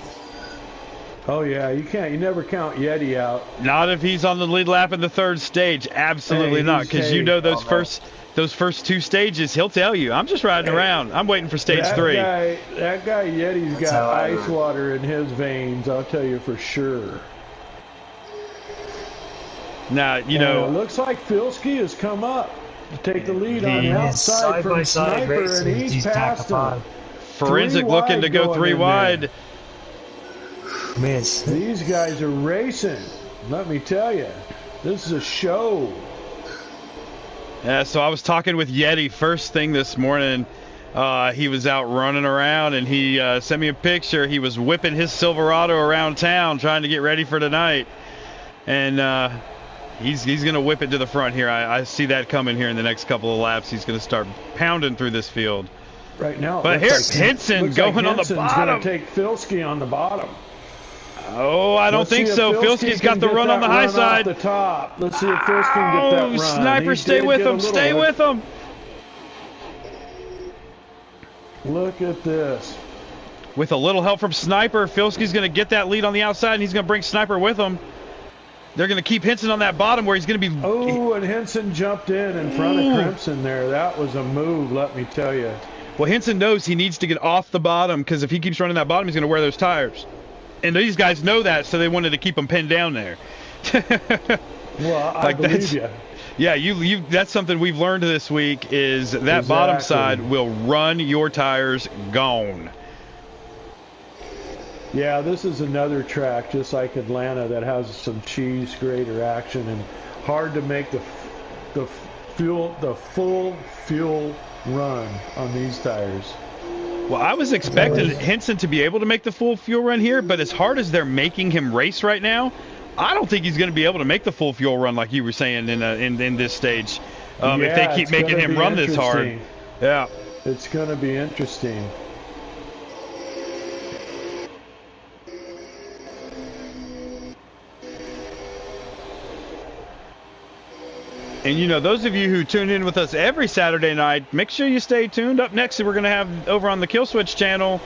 Oh yeah, you never count Yeti out. Not if he's on the lead lap in the 3rd stage. Absolutely not, because you know those first 2 stages, he'll tell you, I'm just riding around. I'm waiting for stage 3. That guy Yeti's got ice water in his veins, I'll tell you for sure. Now, you know, it looks like Filski has come up to take the lead on the outside from Sniper, and he's passed him. Forensic looking to go 3 wide. Man, these guys are racing. Let me tell you, this is a show. Yeah, so I was talking with Yeti first thing this morning. He was out running around, and he sent me a picture. He was whipping his Silverado around town trying to get ready for tonight. And he's going to whip it to the front here. I see that coming here in the next couple of laps. He's going to start pounding through this field. Right now. But here's Henson going on the bottom. Going to take Filski on the bottom. Oh, I don't think so. Filski's got the run on the high side. The top. Let's see if Filski can get that run. Sniper, stay with him. Stay with him. Look at this. With a little help from Sniper, Filski's going to get that lead on the outside, and he's going to bring Sniper with him. They're going to keep Henson on that bottom where he's going to be... Oh, and Henson jumped in front of Crimson there. That was a move, let me tell you. Well, Henson knows he needs to get off the bottom, because if he keeps running that bottom, he's going to wear those tires. And these guys know that, so they wanted to keep him pinned down there. Well, I believe you. Yeah, that's something we've learned this week is that bottom side will run your tires gone. Yeah, this is another track just like Atlanta that has some cheese grater action and hard to make the full fuel run on these tires. Well, I was expecting Henson to be able to make the full fuel run here, but as hard as they're making him race right now, I don't think he's going to be able to make the full fuel run like you were saying in this stage. If they keep making him run this hard. Yeah. It's going to be interesting. And, you know, those of you who tune in with us every Saturday night, make sure you stay tuned. Up next, we're going to have over on the Kill Switch channel,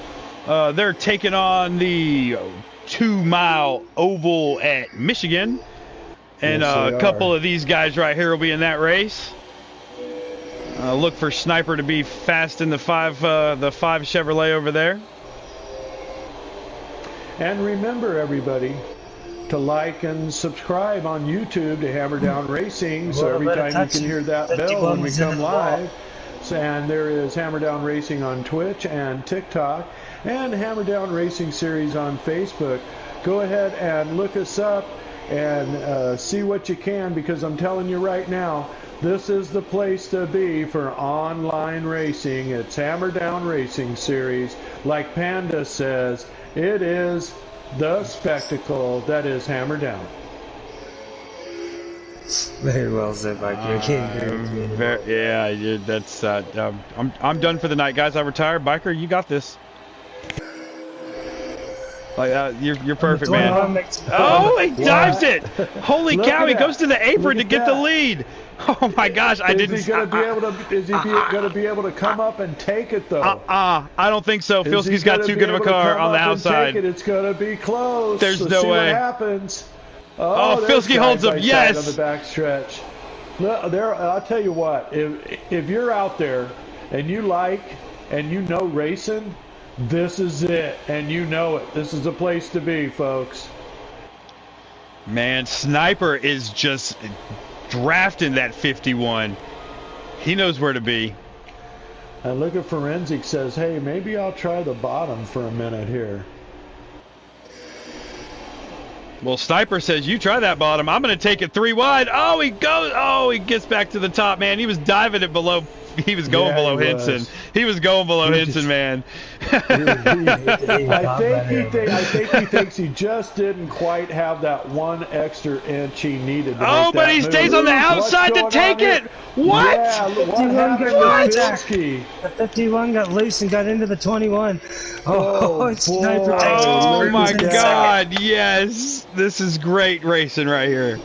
they're taking on the 2-mile oval at Michigan. And a couple of these guys right here will be in that race. Look for Sniper to be fast in the 5 Chevrolet over there. And remember, everybody, to like and subscribe on YouTube to Hammerdown Racing, so every time you can hear that bell when we come live. And there is Hammerdown Racing on Twitch and TikTok, and Hammerdown Racing Series on Facebook. Go ahead and look us up and see what you can, because I'm telling you right now, this is the place to be for online racing. It's Hammerdown Racing Series. Like Panda says, it is the spectacle that is Hammerdown. Very well said, Mike. Yeah, that's. I'm done for the night, guys. I retired. Biker, you got this. You're perfect, man. Oh, He dives it! Holy cow! He goes to the apron to get the lead. Oh my gosh! Is he going to be able to come up and take it though? I don't think so. Filski's got too good of a car on the outside. It's going to be close. There's no way. What happens? Oh, Filski holds up. Yes. On the backstretch. No, I'll tell you what. If you're out there and you know racing, this is it, and you know it. This is the place to be, folks. Man, Sniper is just drafting that 51. He knows where to be. And look at Forensic says, hey, maybe I'll try the bottom for a minute here. Well, Sniper says, you try that bottom. I'm going to take it 3 wide. Oh, he goes. Oh, he gets back to the top, man. He was diving it below. He was going below Henson. He was going below Henson, man. I think he thinks he just didn't quite have that 1 extra inch he needed. Oh, but he stays on the outside to take it. What? Yeah, what? The 51 got loose and got into the 21. Oh, Sniper takes it. Oh my God! Yes, this is great racing right here.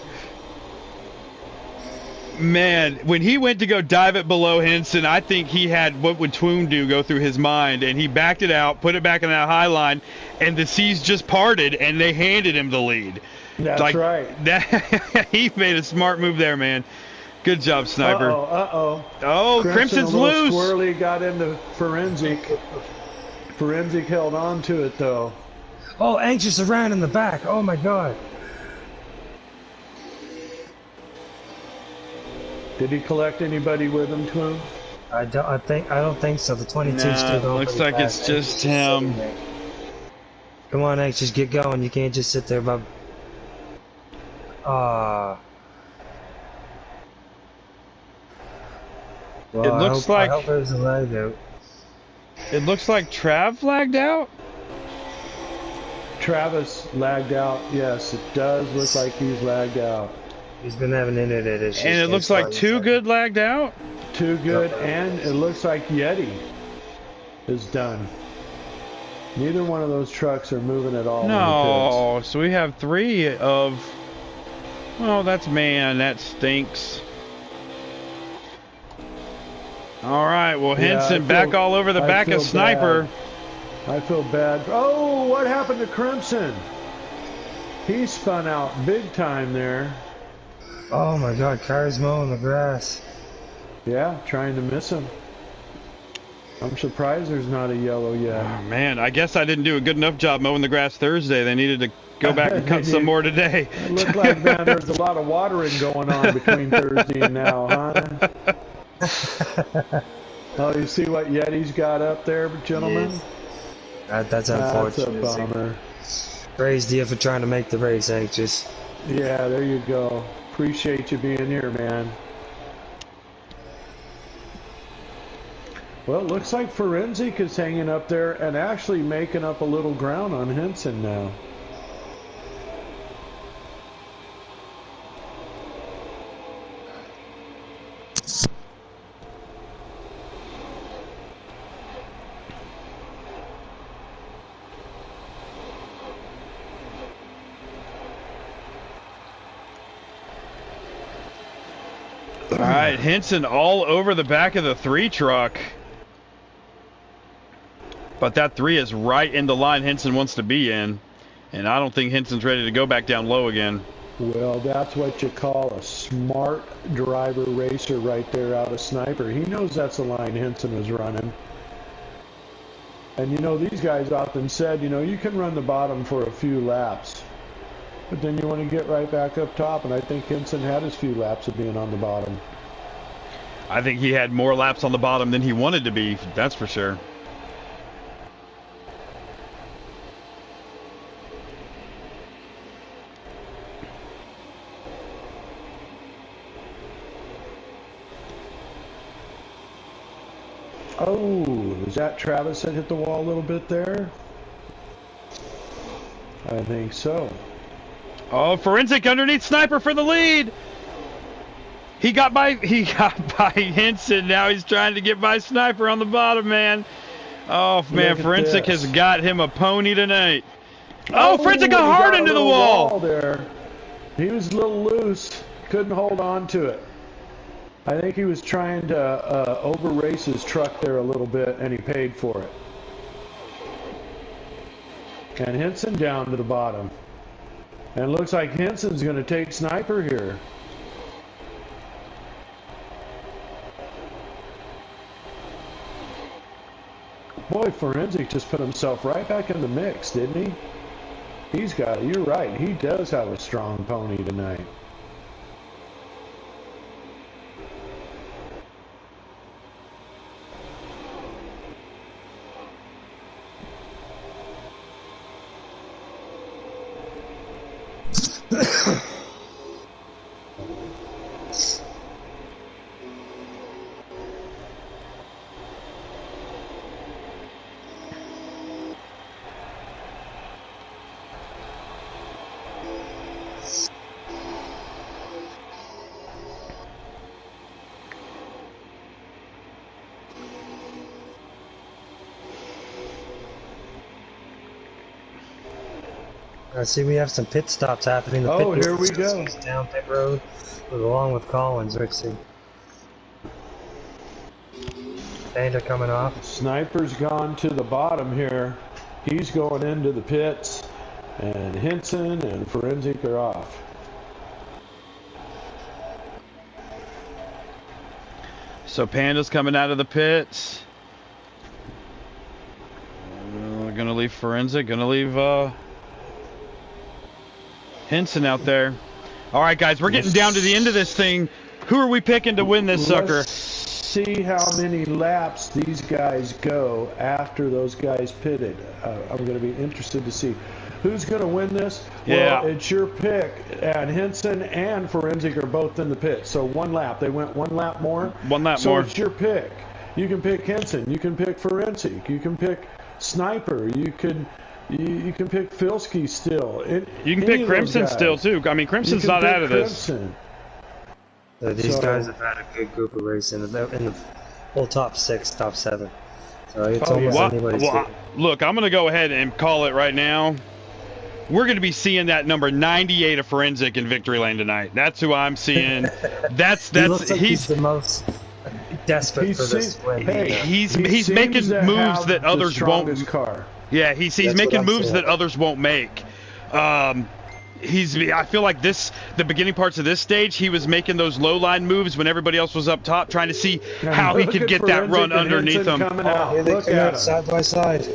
Man, when he went to go dive it below Henson, I think he had what would Twoon do go through his mind, and he backed it out, put it back in that high line, and the seas just parted, and they handed him the lead. That's right. He made a smart move there, man. Good job, Sniper. Oh, Crimson's loose. Squirrely got into Forensic. Forensic held on to it, though. Oh, Anxious around in the back. Oh, my God. Did he collect anybody with him, Twin? I don't think so. The 22 still going. Looks like it's just him. Come on, Anxious, get going. You can't just sit there, bub. Well, it looks like. I hope it was a lag out. It looks like Trav lagged out. Travis lagged out. Yes, it does look like he's lagged out. He's been having internet issues. And it looks like Too Good lagged out. Too Good, and it looks like Yeti is done. Neither one of those trucks are moving at all. No, so we have 3 of. Oh, that stinks. All right, well, Henson back all over the back of Sniper. Bad. I feel bad. Oh, what happened to Crimson? He spun out big time there. Oh my God, cars mowing the grass. Yeah, trying to miss him. I'm surprised there's not a yellow yet. Oh, man, I guess I didn't do a good enough job mowing the grass Thursday. They needed to go back and cut some more today. It looked like, man, there's a lot of watering going on between Thursday and now, huh? Oh, you see what Yeti's got up there, gentlemen? That's unfortunate. That's a bummer. Praise to you for trying to make the race, Anxious. Yeah, there you go. Appreciate you being here, man. Well, it looks like Forensic is hanging up there and actually making up a little ground on Henson now. All right, Henson all over the back of the 3 truck. But that 3 is right in the line Henson wants to be in. And I don't think Henson's ready to go back down low again. Well, that's what you call a smart driver racer right there out of Sniper. He knows that's the line Henson was running. And, you know, these guys often said, you know, you can run the bottom for a few laps. But then you want to get right back up top, and I think Henson had his few laps of being on the bottom. I think he had more laps on the bottom than he wanted to be, that's for sure. Oh, is that Travis that hit the wall a little bit there? I think so. Oh, Forensic underneath Sniper for the lead. He got by Henson. Now he's trying to get by Sniper on the bottom, man. Oh man, Forensic has got him a pony tonight. Oh, Frenzy got hard into the wall there. He was a little loose. Couldn't hold on to it. I think he was trying to over-race his truck there a little bit, and he paid for it. And Henson down to the bottom. And it looks like Henson's going to take Sniper here. Boy, Forensic just put himself right back in the mix, didn't he? You're right, he does have a strong pony tonight. I see we have some pit stops happening. The Oh, pit here we go. Down pit road, along with Collins, Rixie. Panda coming off. Sniper's gone to the bottom here. He's going into the pits, and Henson and Forensic are off. So Panda's coming out of the pits. Gonna leave Forensic. Gonna leave Henson out there. All right, guys, we're getting down to the end of this thing. Who are we picking to win this sucker? Let's see how many laps these guys go after those guys pitted. I'm going to be interested to see who's going to win this. Yeah. Well, it's your pick, and Henson and Forensic are both in the pit. So one lap. They went one lap more. One lap more. So it's your pick. You can pick Henson. You can pick Forensic. You can pick Sniper. You can pick Filsky still. You can pick Crimson still too. I mean, Crimson's not out of this. These guys have had a good group of racing in the whole top 6, top 7. So it's almost anybody's team. Look, I'm going to go ahead and call it right now. We're going to be seeing that number 98 of Forensic in Victory Lane tonight. That's who I'm seeing. He's the most desperate for this win. Hey, he's making moves that others won't. Car. Yeah, he's making moves that others won't make. I feel like the beginning parts of this stage, he was making those low line moves when everybody else was up top, trying to see how he could get that run underneath him. Here they come out side by side.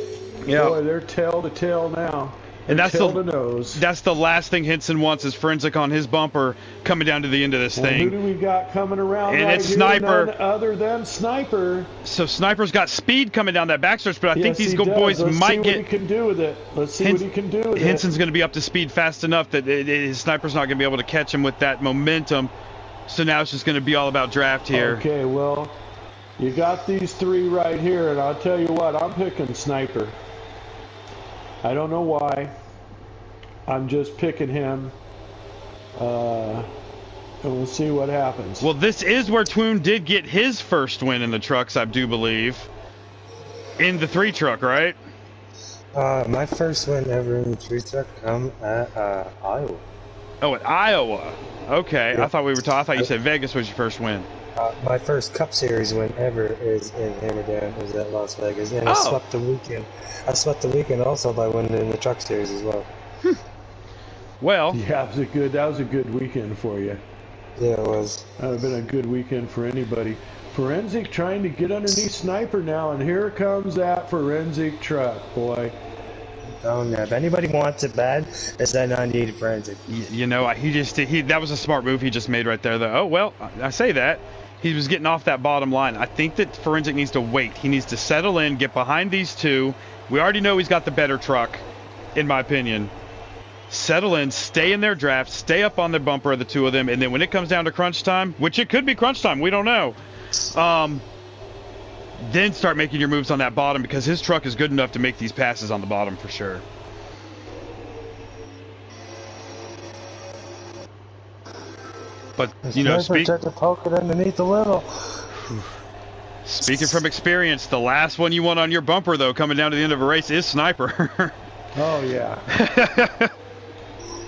Yeah. Boy, they're tail to tail now. And that's that's the last thing Henson wants is Forensic on his bumper coming down to the end of this thing. Who do we got coming around? And right it's here? Sniper. None other than Sniper. So Sniper's got speed coming down that backstretch, but I think these boys Let's might see what get. he can do with it. Let's see what he can do with it. Henson's going to be up to speed fast enough that his Sniper's not going to be able to catch him with that momentum. So now it's just going to be all about draft here. Okay, well, you got these three right here, and I'll tell you what, I'm picking Sniper. I don't know why. I'm just picking him, and we'll see what happens. Well, this is where Twoon did get his first win in the trucks, I do believe. In the 3 truck, right? My first win ever in the 3 truck come at Iowa. Oh, at Iowa. Okay, Yeah. I thought you said Vegas was your first win. My first Cup Series win ever is in Hammerdown. It was at Las Vegas, and I swept the weekend. I swept the weekend also by winning in the Truck Series as well. Well, yeah, that was a good weekend for you. Yeah, it was. That would have been a good weekend for anybody. Forensic trying to get underneath Sniper now, and here comes that Forensic truck, boy. Oh yeah, if anybody wants it bad, it's that 98 Forensic. You know, that was a smart move he just made right there, though. Oh, well, I say that. He was getting off that bottom line. I think that Forensic needs to wait. He needs to settle in, get behind these two. We already know he's got the better truck, in my opinion. Settle in, stay in their draft, stay up on the bumper of the two of them, and then when it comes down to crunch time, which it could be crunch time, we don't know, then start making your moves on that bottom, because his truck is good enough to make these passes on the bottom for sure. But, you know, to poke it underneath a little. Speaking from experience, the last one you want on your bumper, though, coming down to the end of a race is Sniper. Oh yeah.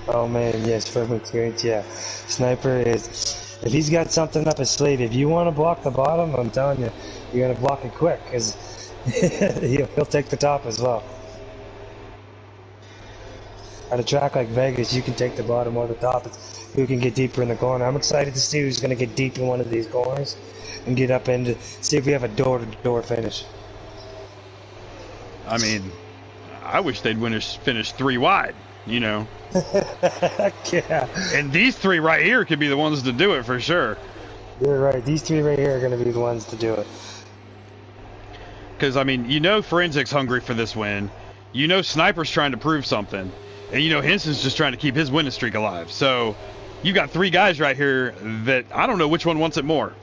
Oh man, yes, from experience, yeah. Sniper is, if he's got something up his sleeve, if you want to block the bottom, I'm telling you, you're gonna block it quick, because he'll take the top as well. At a track like Vegas, you can take the bottom or the top. It's who can get deeper in the corner. I'm excited to see who's gonna get deep in one of these corners and get up into, see if we have a door-to-door finish. I mean, I wish they'd finish 3 wide, you know. Yeah. And these 3 right here could be the ones to do it for sure. You're right. These 3 right here are going to be the ones to do it. Because, I mean, you know Forensic's hungry for this win. You know Sniper's trying to prove something. And you know Henson's just trying to keep his winning streak alive. So you got 3 guys right here that I don't know which one wants it more.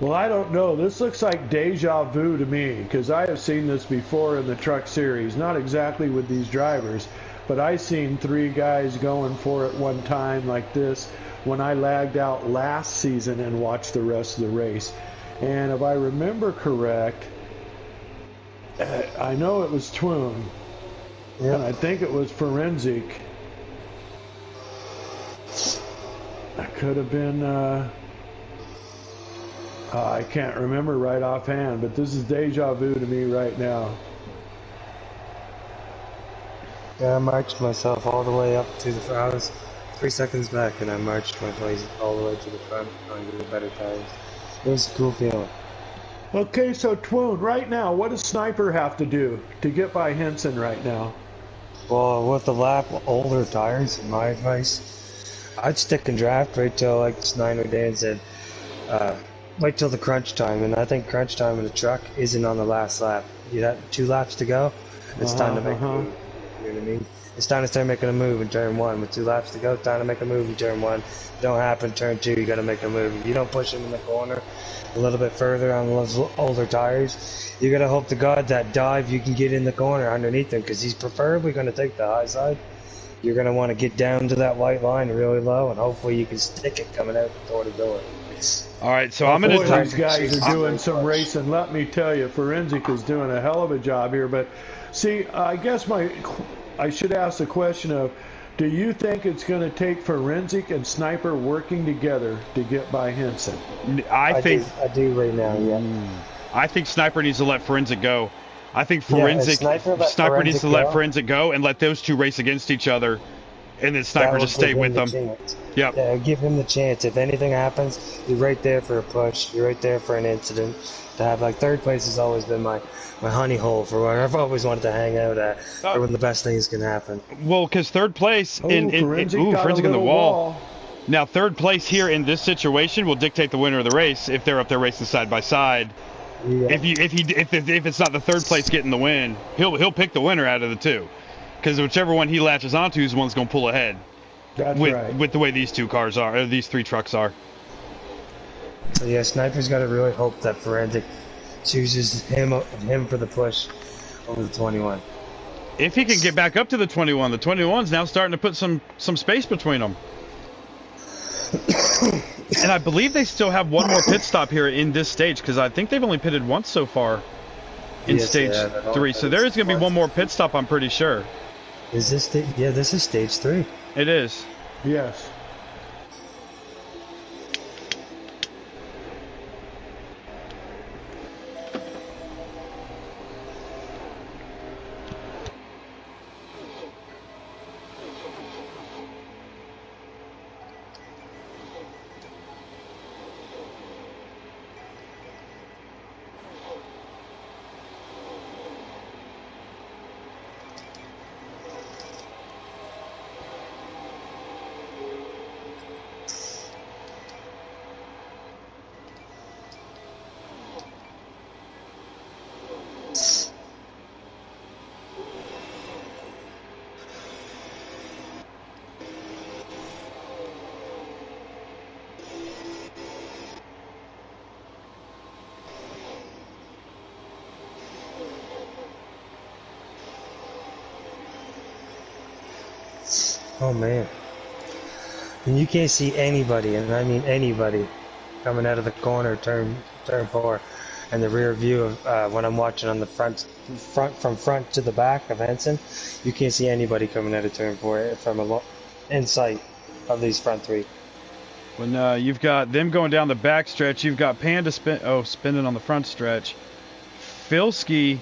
Well, I don't know. This looks like deja vu to me, because I have seen this before in the truck series. Not exactly with these drivers, but I've seen 3 guys going for it one time like this when I lagged out last season and watched the rest of the race. And if I remember correct, I know it was Twoon, and I think it was Forensic. That could have been... I can't remember right offhand, but this is deja vu to me right now. Yeah, I marched myself all the way up to the front. I was 3 seconds back, and I marched my place all the way to the front on the better tires. It was a cool feeling. Okay, so Twoon, right now, what does Sniper have to do to get by Henson right now? Well, with the lap older tires, my advice, I'd stick and draft right till, like Snyder Dan said, wait till the crunch time, and I think crunch time in the truck isn't on the last lap. You have 2 laps to go. It's time to make a move. You know what I mean? It's time to start making a move in turn 1. With 2 laps to go, time to make a move in turn 1. If it don't happen, turn 2, you got to make a move. If you don't push him in the corner a little bit further on those older tires, you got to hope to God that dive you can get in the corner underneath him, because he's preferably going to take the high side. You're going to want to get down to that white line really low, and hopefully you can stick it coming out door to door. All right, so I'm going to... to... These guys are doing some racing. Let me tell you, Forensic is doing a hell of a job here. But, see, I guess I should ask the question of, do you think it's going to take Forensic and Sniper working together to get by Henson? I do right now, yeah. I think Sniper needs to let Forensic go. I think Sniper needs to let Forensic go and let those 2 race against each other, and then Sniper just stay with them. Yep. Yeah, give him the chance. If anything happens, you're right there for a push. You're right there for an incident. To have, like, 3rd place has always been my honey hole for where I've always wanted to hang out at, for when the best things can happen. Well, because 3rd place Forensic in the wall. Now 3rd place here in this situation will dictate the winner of the race if they're up there racing side by side. Yeah. If it's not the 3rd place getting the win, he'll pick the winner out of the 2, because whichever one he latches onto is the one's going to pull ahead. That's right. With the way these 2 cars are, or these 3 trucks are. So yeah, Sniper's got to really hope that Forensic chooses him for the push over the 21. If he can get back up to the 21, the 21's now starting to put some space between them. And I believe they still have one more pit stop here in this stage, because I think they've only pitted once so far in stage 3. So there is going to be one more pit stop, I'm pretty sure. Is this this is stage 3. It is. Yes. Oh man. And you can't see anybody, and I mean anybody, coming out of the corner, turn 4. and the rear view of when I'm watching on the front from front to the back of Henson, you can't see anybody coming out of turn 4 from in sight of these front 3. When you've got them going down the back stretch, you've got Panda spinning on the front stretch. Filski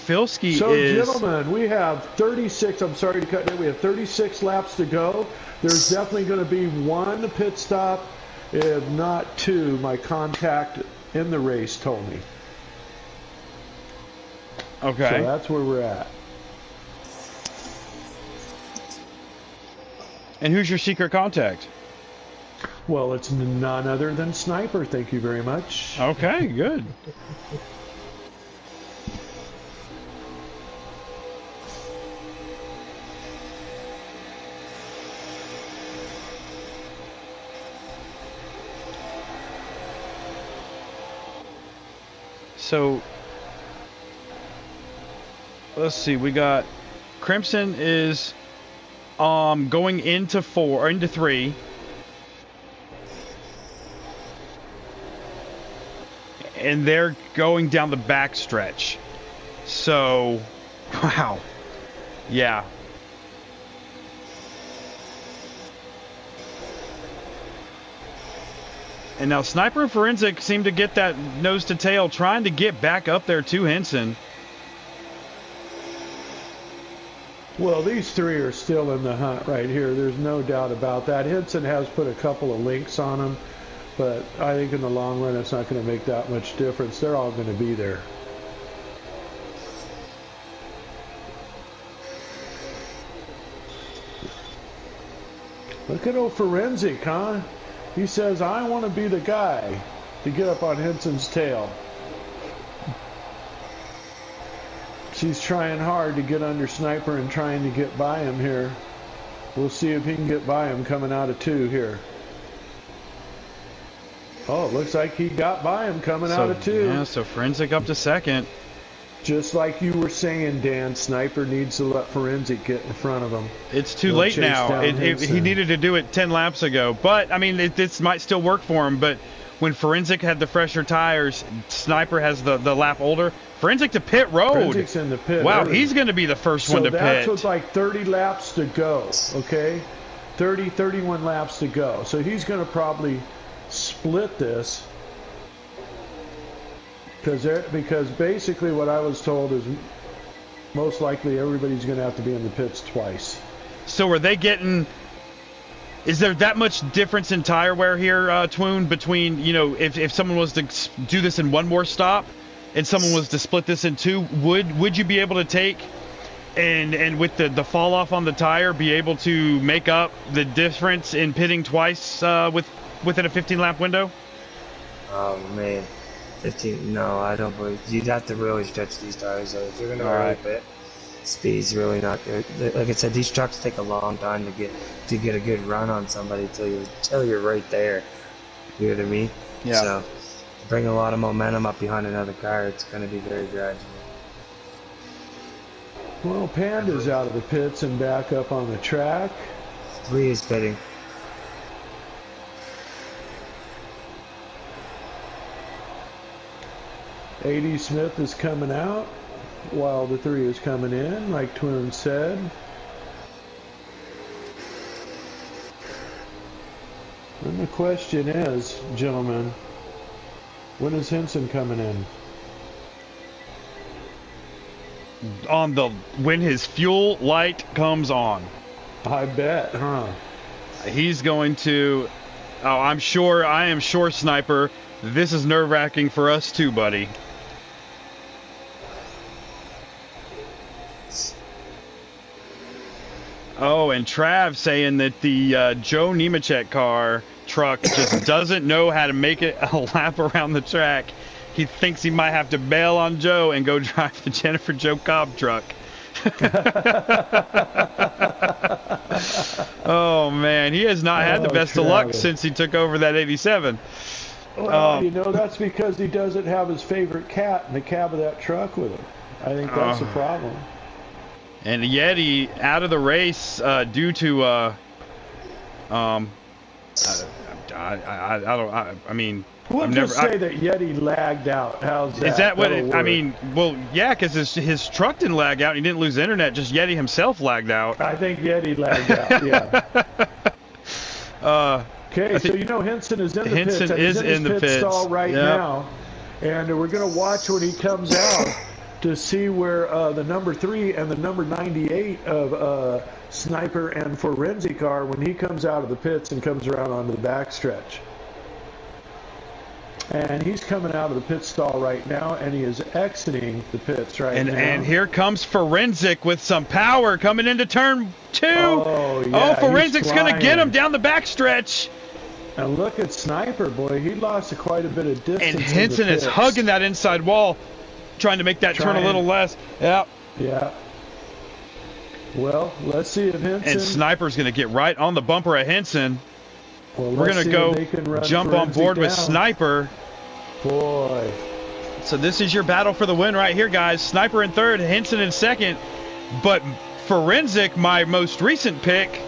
So, is... gentlemen, we have 36. I'm sorry to cut in. We have 36 laps to go. There's definitely going to be one pit stop, if not two. My contact in the race told me. Okay. So that's where we're at. And who's your secret contact? Well, it's none other than Sniper. Thank you very much. Okay, good. So, let's see. We got Crimson is going into 3. And they're going down the back stretch. So, wow. Yeah. And now Sniper and Forensic seem to get that nose to tail, trying to get back up there to Henson. Well, these 3 are still in the hunt right here. There's no doubt about that. Henson has put a couple of links on them, but I think in the long run it's not going to make that much difference. They're all going to be there. Look at old Forensic, huh? He says, I want to be the guy to get up on Henson's tail. She's trying hard to get under Sniper and trying to get by him here. We'll see if he can get by him coming out of 2 here. Oh, it looks like he got by him coming out of 2. Yeah, so Forensic up to 2nd. Just like you were saying, Dan, Sniper needs to let Forensic get in front of him. It's too late now. He needed to do it 10 laps ago. But, I mean, this might still work for him. But when Forensic had the fresher tires, Sniper has the lap older. Forensic to pit road. Forensic's in the pit. Wow, he's going to be the first one to pit. So that's with like 30 laps to go, okay? 31 laps to go. So he's going to probably split this. Because basically what I was told is most likely everybody's going to have to be in the pits twice. So are they getting... Is there that much difference in tire wear here, Twoon, between, you know, if someone was to do this in one more stop and someone was to split this in 2, would you be able to take and with the fall off on the tire be able to make up the difference in pitting twice within a 15-lap window? Oh, man. 15, no, I don't believe. You'd have to really stretch these tires out. If you're going to really pit, speed's really not good. Like I said, these trucks take a long time to get a good run on somebody till you're right there. You know what I mean? Yeah. So, to bring a lot of momentum up behind another car, it's going to be very gradual. Well, Panda's out of the pits and back up on the track. 3 is pitting. A.D. Smith is coming out while the 3 is coming in, like Twin said. And the question is, gentlemen, when is Henson coming in? When his fuel light comes on. I bet, huh? He's going to... Oh, I am sure, Sniper, this is nerve-wracking for us too, buddy. Oh, and Trav saying that the Joe Nemechek truck just doesn't know how to make it a lap around the track. He thinks he might have to bail on Joe and go drive the Jennifer Joe Cobb truck. Oh, man. He has not had the best of luck since he took over that 87. Well, you know, that's because he doesn't have his favorite cat in the cab of that truck with him. I think that's the problem. And Yeti out of the race due to I mean, We'll just say that Yeti lagged out. How's that? Is that what it, I mean? Well, yeah, because his truck didn't lag out. He didn't lose internet. Just Yeti himself lagged out. I think Yeti lagged out. Yeah. Okay, so you know Henson is in the pits. Henson is in the pit stall right now, and we're going to watch when he comes out to see where the number 3 and the number 98 of Sniper and Forensic are when he comes out of the pits and comes around onto the backstretch. And he's coming out of the pit stall right now, and he is exiting the pits now. And here comes Forensic with some power coming into turn 2. Oh, yeah, Forensic's going to get him down the backstretch. And look at Sniper, boy. He lost quite a bit of distance. And Henson is hugging that inside wall, trying to make that turn a little less. Yeah. Yeah. Well, let's see if Henson... And Sniper's going to get right on the bumper of Henson. Well, we're going to go jump on board with Sniper. Boy. So this is your battle for the win right here, guys. Sniper in third, Henson in second. But Forensic, my most recent pick...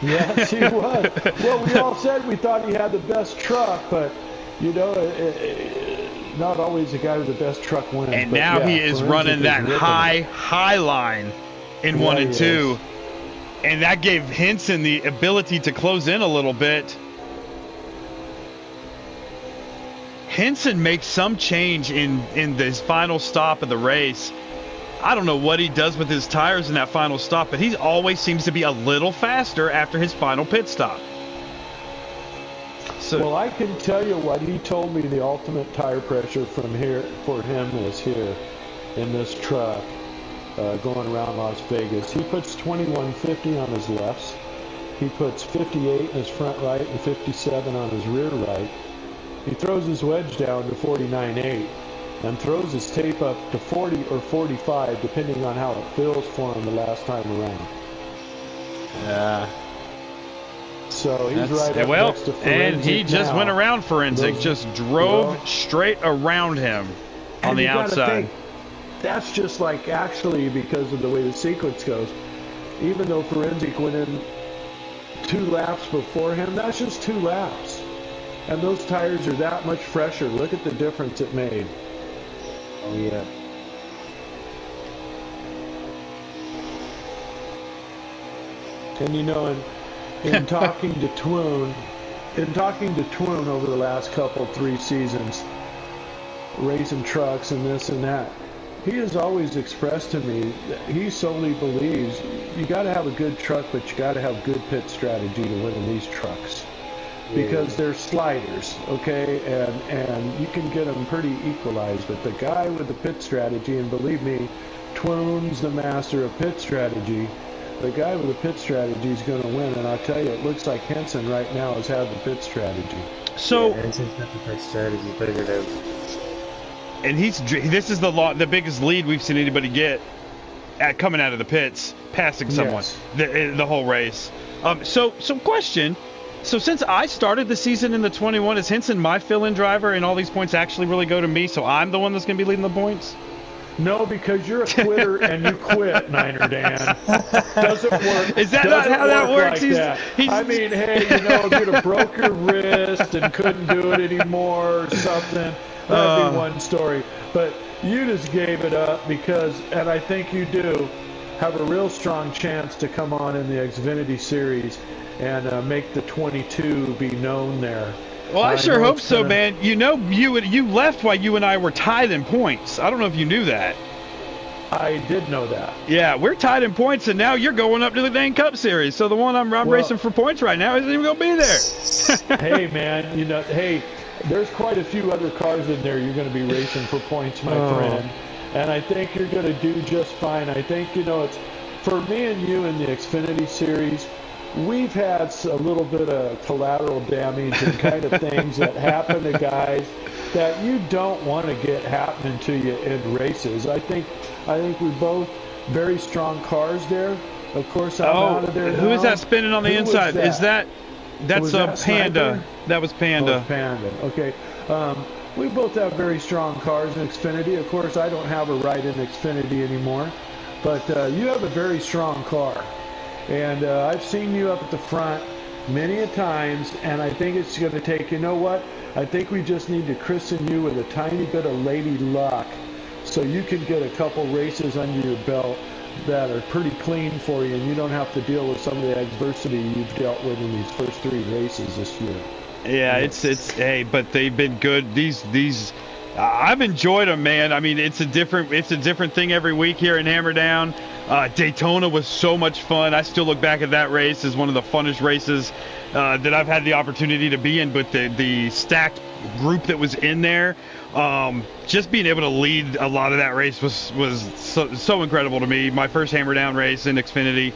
Yes, he was. Well, we all said we thought he had the best truck, but, you know, not always the guy with the best truck wins. And now he is running that high line in 1 and 2. And that gave Henson the ability to close in a little bit. Henson makes some change in this final stop of the race. I don't know what he does with his tires in that final stop, but he always seems to be a little faster after his final pit stop. So, well, I can tell you what he told me the ultimate tire pressure from here for him is here in this truck going around Las Vegas. He puts 2150 on his lefts. He puts 58 in his front right and 57 on his rear right. He throws his wedge down to 49.8. and throws his tape up to 40 or 45, depending on how it feels for him the last time around. Yeah. So he's right up next to Forensic. And he just went around Forensic, just drove straight around him on the outside. Think, that's just like actually because of the way the sequence goes. Even though Forensic went in 2 laps before him, that's just 2 laps. And those tires are that much fresher. Look at the difference it made. Oh, yeah. And you know, in talking to Twoon, over the last 3 seasons, racing trucks and this and that, he has always expressed to me that he solely believes you got to have a good truck, but you got to have good pit strategy to win in these trucks. Because they're sliders, okay, and you can get them pretty equalized. But the guy with the pit strategy, and believe me, Twoon's the master of pit strategy. The guy with the pit strategy is going to win, and I'll tell you, it looks like Henson right now has had the pit strategy. So Henson's got the pit strategy figured out. And this is the biggest lead we've seen anybody get at coming out of the pits, passing someone the whole race. So question. So since I started the season in the 21, is Henson my fill-in driver and all these points actually really go to me, so I'm the one that's going to be leading the points? No, because you're a quitter and you quit, Niner Dan. Doesn't work. Is that not how that works? Like I mean, hey, you know, if you'd have broke your wrist and couldn't do it anymore or something, that'd be one story. But you just gave it up because, and I think you do, have a real strong chance to come on in the Xfinity Series and make the 22 be known there. Well, I sure hope so, man. You know, you left while you and I were tied in points. I don't know if you knew that. I did know that. Yeah, we're tied in points, and now you're going up to the dang Cup Series. So the one I'm racing for points right now isn't even going to be there. Hey, man, you know, hey, there's quite a few other cars in there you're going to be racing for points, my friend. And I think you're going to do just fine. I think, you know, it's for me and you in the Xfinity Series, we've had a little bit of collateral damage and kind of things that happen to guys that you don't want to get happening to you in races. I think we both very strong cars there. Of course, I'm out of there now. Who is that spinning on the inside? Is that that's a Panda? That was Panda. Oh, Panda. Okay. We both have very strong cars in Xfinity. Of course, I don't have a ride in Xfinity anymore, but you have a very strong car. And I've seen you up at the front many a times, and I think it's going to take, you know what, I think we just need to christen you with a tiny bit of lady luck so you can get a couple races under your belt that are pretty clean for you, and you don't have to deal with some of the adversity you've dealt with in these first 3 races this year. Yeah, it's hey, but they've been good. These I've enjoyed them, man. I mean, it's a different thing every week here in Hammerdown. Daytona was so much fun. I still look back at that race as one of the funnest races that I've had the opportunity to be in. But the stacked group that was in there, just being able to lead a lot of that race was so incredible to me. My first Hammerdown race in Xfinity,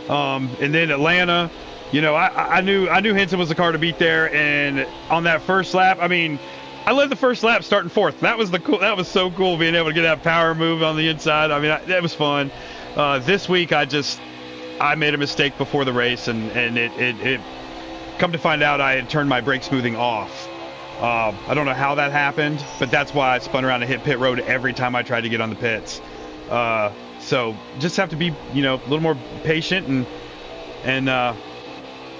and then Atlanta. You know, I knew Henson was the car to beat there, and on that first lap, I mean, I led the first lap starting 4th. That was so cool being able to get that power move on the inside. I mean, that was fun. This week I made a mistake before the race, and it come to find out I had turned my brake smoothing off. I don't know how that happened, but that's why I spun around and hit pit road every time I tried to get on the pits. So just have to be, you know, a little more patient and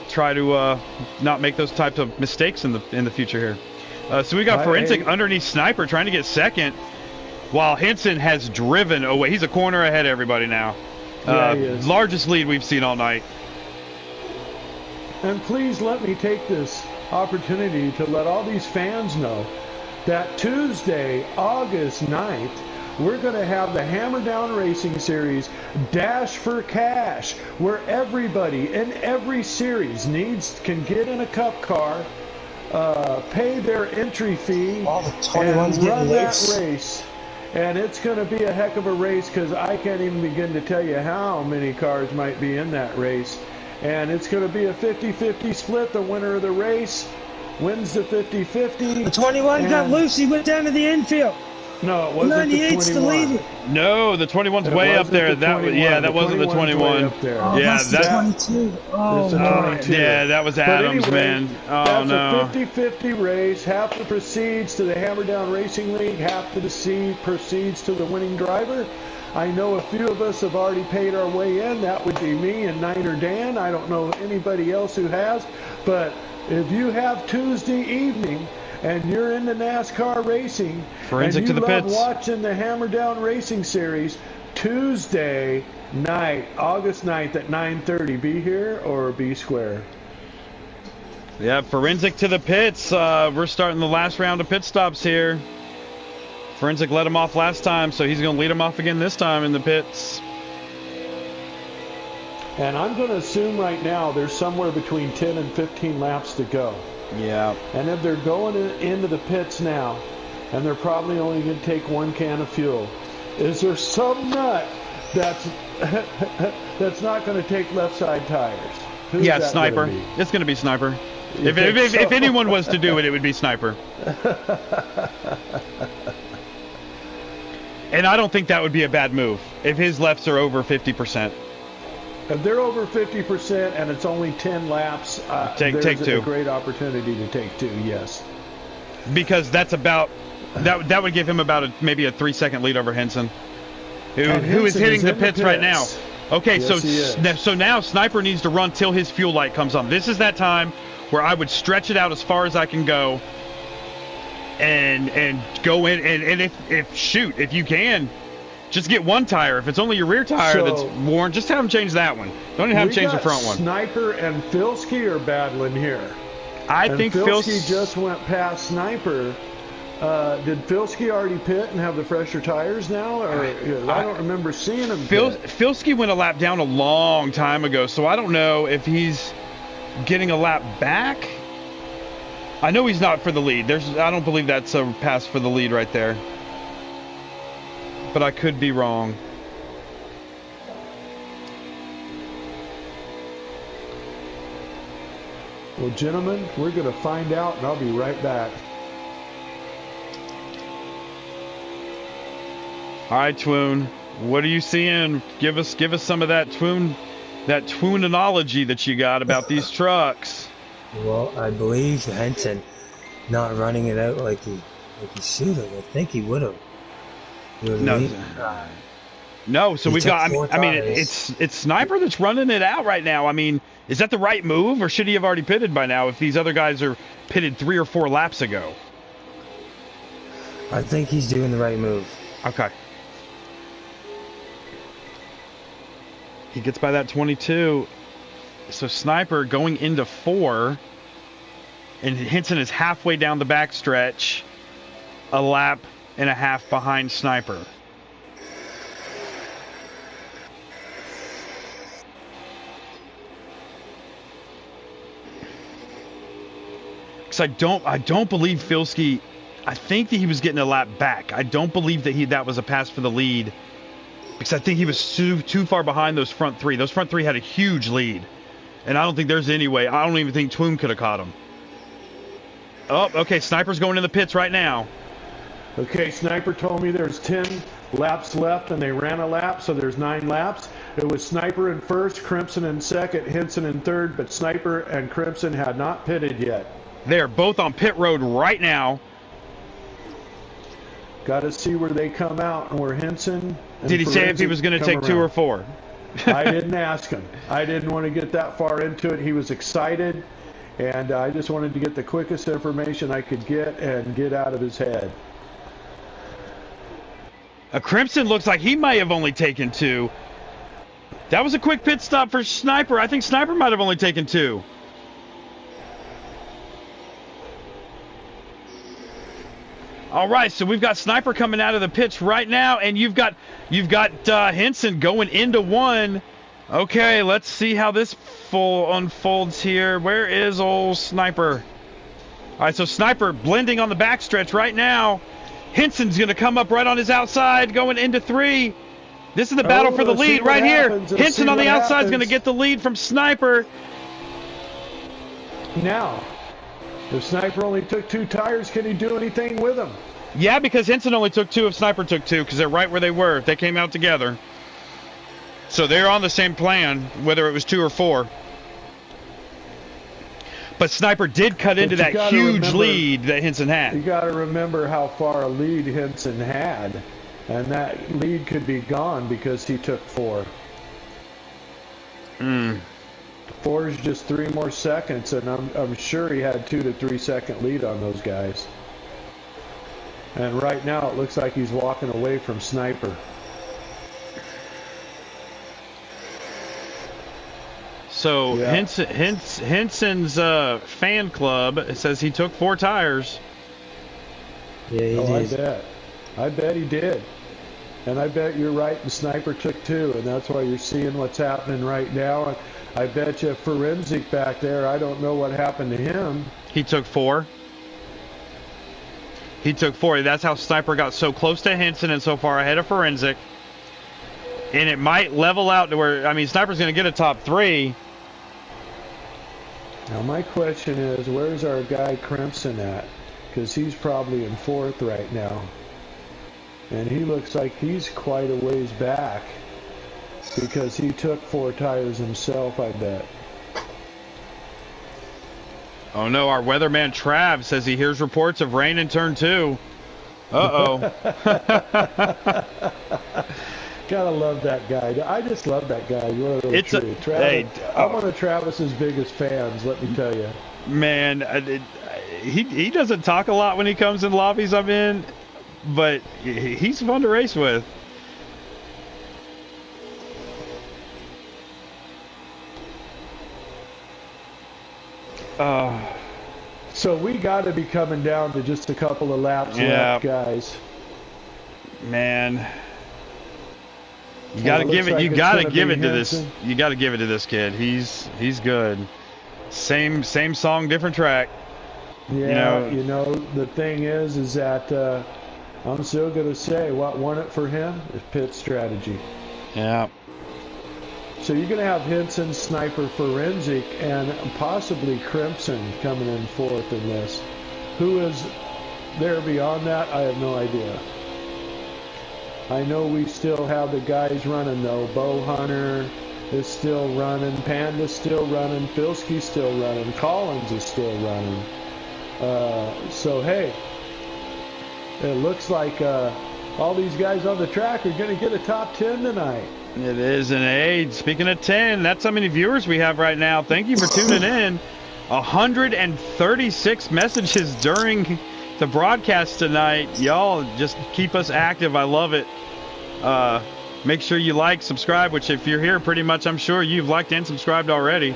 try to not make those types of mistakes in the future here. So we got Forensic underneath Sniper trying to get second, while Henson has driven away. He's a corner ahead of everybody now. Yeah, he is. Largest lead we've seen all night. And please let me take this opportunity to let all these fans know that Tuesday, August 9th, we're going to have the Hammerdown Racing Series Dash for Cash, where everybody in every series can get in a cup car, pay their entry fee, and run that race. And it's going to be a heck of a race, because I can't even begin to tell you how many cars might be in that race. And it's going to be a 50-50 split. The winner of the race wins the 50-50. The 21 got loose. He went down to the infield. No, it wasn't the 98's the 21. leader. No, the 21's way up there. That wasn't the 21. Oh, Yeah, that's the 22. Oh, no. Yeah, that was Adams, man. Oh, no. That's a 50-50 race. Half the proceeds to the Hammerdown Racing League, half the proceeds to the winning driver. I know a few of us have already paid our way in. That would be me and Niner Dan. I don't know anybody else who has. But if you have Tuesday evening and you're into NASCAR racing, Forensic and to you the love pits. watching the Hammerdown Racing Series, Tuesday night, August 9th at 9:30, be here or be square. Yeah, Forensic to the pits. We're starting the last round of pit stops here. Forensic let him off last time, so he's going to lead him off again this time in the pits. And I'm going to assume right now there's somewhere between 10 and 15 laps to go. Yeah. And if they're going into the pits now, and they're probably only going to take 1 can of fuel, is there some nut that's that's not going to take left side tires? Who's that Sniper. gonna be? It's going to be Sniper. If anyone was to do it, it would be Sniper. And I don't think that would be a bad move if his lefts are over 50%. If they're over 50% and it's only 10 laps, take there's two. a great opportunity to take 2, yes. Because that's about that would give him about maybe a 3-second lead over Henson, who is hitting the pits right now. Okay, yes, so now Sniper needs to run till his fuel light comes on. This is that time where I would stretch it out as far as I can go, and go in and if you can, just get 1 tire. If it's only your rear tire that's worn, just have him change that one. Don't even have him change the front one. Sniper and Filski are battling here. I think Filski just went past Sniper. Did Filski already pit and have the fresher tires now? Or I don't remember seeing him pit. Filski went a lap down a long time ago, so I don't know if he's getting a lap back. I know he's not for the lead. I don't believe that's a pass for the lead right there. But I could be wrong. Well, gentlemen, we're going to find out, and I'll be right back. All right, Twoon. What are you seeing? Give us some of that Twoonology that you got about these trucks. Well, I believe Henson not running it out like he should have. I think he would have. No. No, so He we've took got. four I mean, tires. it's Sniper that's running it out right now. I mean, is that the right move, or should he have already pitted by now? If these other guys are pitted 3 or 4 laps ago. I think he's doing the right move. Okay. He gets by that 22. So Sniper going into 4, and Henson is halfway down the backstretch, a lap and a half behind Sniper. Because I don't believe Filski. I think that he was getting a lap back. I don't believe that that was a pass for the lead, because I think he was too far behind those front 3. Those front 3 had a huge lead, and I don't think there's any way. I don't even think Twom could have caught him. Oh, okay. Sniper's going in the pits right now. Okay, Sniper told me there's 10 laps left, and they ran a lap, so there's 9 laps. It was Sniper in first, Crimson in second, Henson in third, but Sniper and Crimson had not pitted yet. They're both on pit road right now. Got to see where they come out and where Henson. Did he say if he was going to take 2 or 4? I didn't ask him. I didn't want to get that far into it. He was excited, and I just wanted to get the quickest information I could get and get out of his head. A Crimson looks like he might have only taken 2. That was a quick pit stop for Sniper. I think Sniper might have only taken 2. All right, so we've got Sniper coming out of the pits right now, and you've got Henson going into 1. Okay, let's see how this unfolds here. Where is old Sniper? All right, so Sniper blending on the backstretch right now. Henson's going to come up right on his outside, going into 3. This is the battle for the lead right here. Henson on the outside is going to get the lead from Sniper. Now, if Sniper only took 2 tires, can he do anything with them? Yeah, because Henson only took 2 if Sniper took 2, because they're right where they were. They came out together. So they're on the same plan, whether it was 2 or 4. But Sniper did cut into that huge lead that Henson had. You got to remember how far a lead Henson had, and that lead could be gone because he took 4. 4 is just 3 more seconds, and I'm sure he had 2 to 3 second lead on those guys. And right now it looks like he's walking away from Sniper. So yeah. Henson's fan club says he took 4 tires. Yeah, he did. I bet he did. And I bet you're right, the Sniper took 2, and that's why you're seeing what's happening right now. And I bet you Forensic back there, I don't know what happened to him. He took 4. He took 4. That's how Sniper got so close to Henson and so far ahead of Forensic. And it might level out to where, I mean, Sniper's going to get a top 3. Now my question is, where's our guy Crimson at? Because he's probably in 4th right now. And he looks like he's quite a ways back, because he took 4 tires himself, I bet. Oh no, our weatherman Trav says he hears reports of rain in turn 2. Uh-oh. Gotta love that guy. I just love that guy. Really it's true. I'm one of Travis's biggest fans, let me tell you. Man, he doesn't talk a lot when he comes in lobbies I'm in, but he's fun to race with. So we got to be coming down to just a couple of laps left, guys. Man, you got to give it. You got to give it to this. You got to give it to this kid. He's good. Same song, different track. Yeah, you know the thing is that I'm still gonna say what won it for him is pit strategy. Yeah. So you're going to have Henson, Sniper, Forensic, and possibly Crimson coming in 4th in this. Who is there beyond that? I have no idea. I know we still have the guys running, though. Bo Hunter is still running. Panda's still running. Filski's still running. Collins is still running. So, hey, it looks like All these guys on the track are going to get a top 10 tonight. It is an 8. Speaking of 10, that's how many viewers we have right now. Thank you for tuning in. 136 messages during the broadcast tonight. Y'all just keep us active. I love it. Make sure you like, subscribe, which if you're here, pretty much I'm sure you've liked and subscribed already.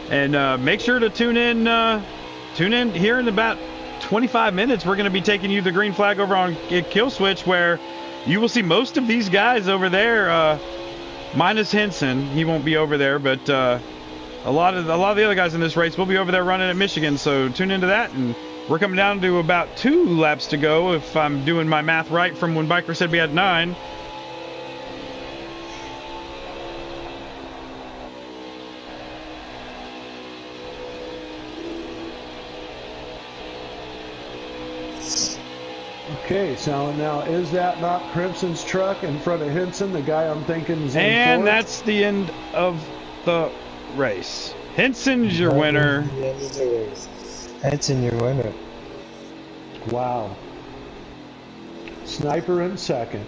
And make sure to tune in here in about 25 minutes. We're going to be taking you the green flag over on Kill Switch, where you will see most of these guys over there, minus Henson. He won't be over there, but a lot of the other guys in this race will be over there running at Michigan. So tune into that, and we're coming down to about 2 laps to go, if I'm doing my math right from when Biker said we had 9. Okay, so now is that not Crimson's truck in front of Henson, the guy I'm thinking is in And fourth? that's the end of the race. Henson's your winner. Henson, your winner. Wow. Sniper in second.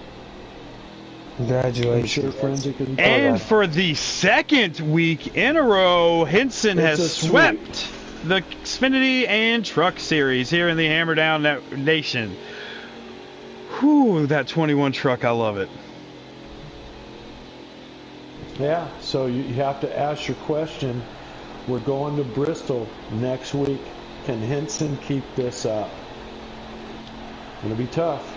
Congratulations. I'm sure Forensic is And for the second week in a row, Henson has swept the Xfinity and Truck Series here in the Hammerdown Nation. Whew, that 21 truck, I love it. Yeah, so you have to ask your question. We're going to Bristol next week. Can Henson keep this up? Gonna be tough.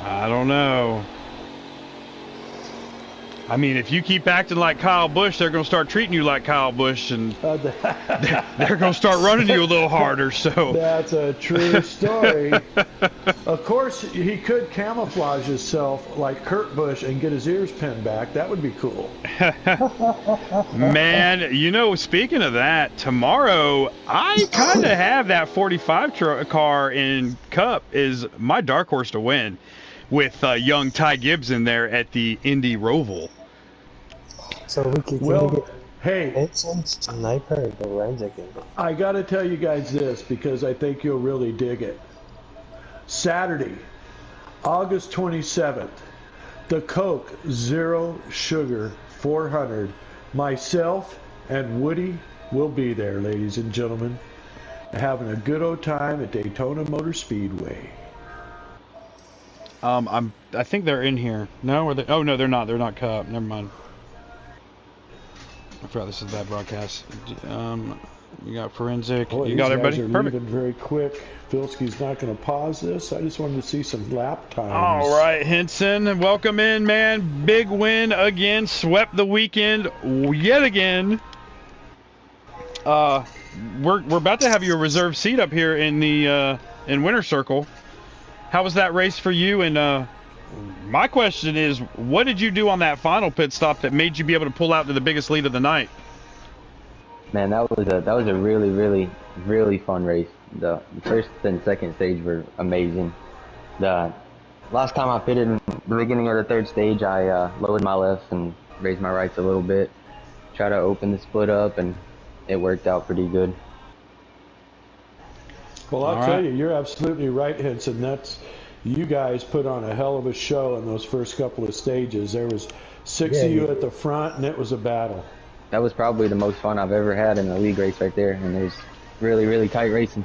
I don't know. I mean, if you keep acting like Kyle Busch, they're going to start treating you like Kyle Busch, and they're going to start running you a little harder. So that's a true story. Of course, he could camouflage himself like Kurt Busch and get his ears pinned back. That would be cool. Man, you know, speaking of that, tomorrow I kind of have that 45 car in Cup is my dark horse to win, with young Ty Gibbs in there at the Indy Roval. So we could well, hey, Henson, Sniper, Forensic. I got to tell you guys this because I think you'll really dig it. Saturday, August 27th, the Coke Zero Sugar 400. Myself and Woody will be there, ladies and gentlemen, having a good old time at Daytona Motor Speedway. I think they're in here. No, are they? Oh no, they're not. They're not Cup. Never mind. I forgot this is a bad broadcast. You got Forensic. Boy, you got everybody. Guys are Perfect. leaving very quick. Filski's not going to pause this. I just wanted to see some lap times. All right, Henson, welcome in, man. Big win again. Swept the weekend yet again. We're about to have you a reserved seat up here in the in Winter Circle. How was that race for you? And my question is, what did you do on that final pit stop that made you be able to pull out to the biggest lead of the night? Man, that was a really fun race. The first and second stage were amazing. The last time I pitted in the beginning of the third stage, I lowered my lefts and raised my rights a little bit, try to open the split up, and it worked out pretty good. Well, I'll tell you, you're absolutely right, Henson. You guys put on a hell of a show in those first couple of stages. There was six of you at the front, and it was a battle. That was probably the most fun I've ever had in a league race right there, and it was really tight racing.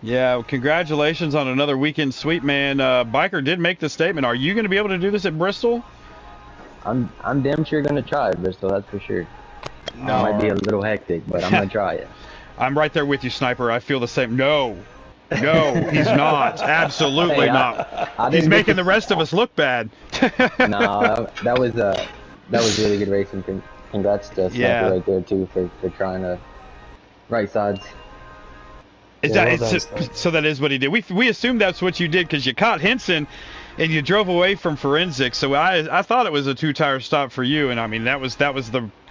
Yeah, well, congratulations on another weekend sweep, man. Biker did make the statement. Are you going to be able to do this at Bristol? I'm damn sure going to try it, Bristol, that's for sure. No. It might be a little hectic, but I'm going to try it. I'm right there with you, Sniper. I feel the same. No, he's not. Absolutely not. He's making the rest of us look bad. No, that was really good racing. Congrats to Sniper right there, too, for trying to right sides. So that is what he did. We assumed that's what you did because you caught Henson and you drove away from Forensic. So I thought it was a two-tire stop for you, and I mean that was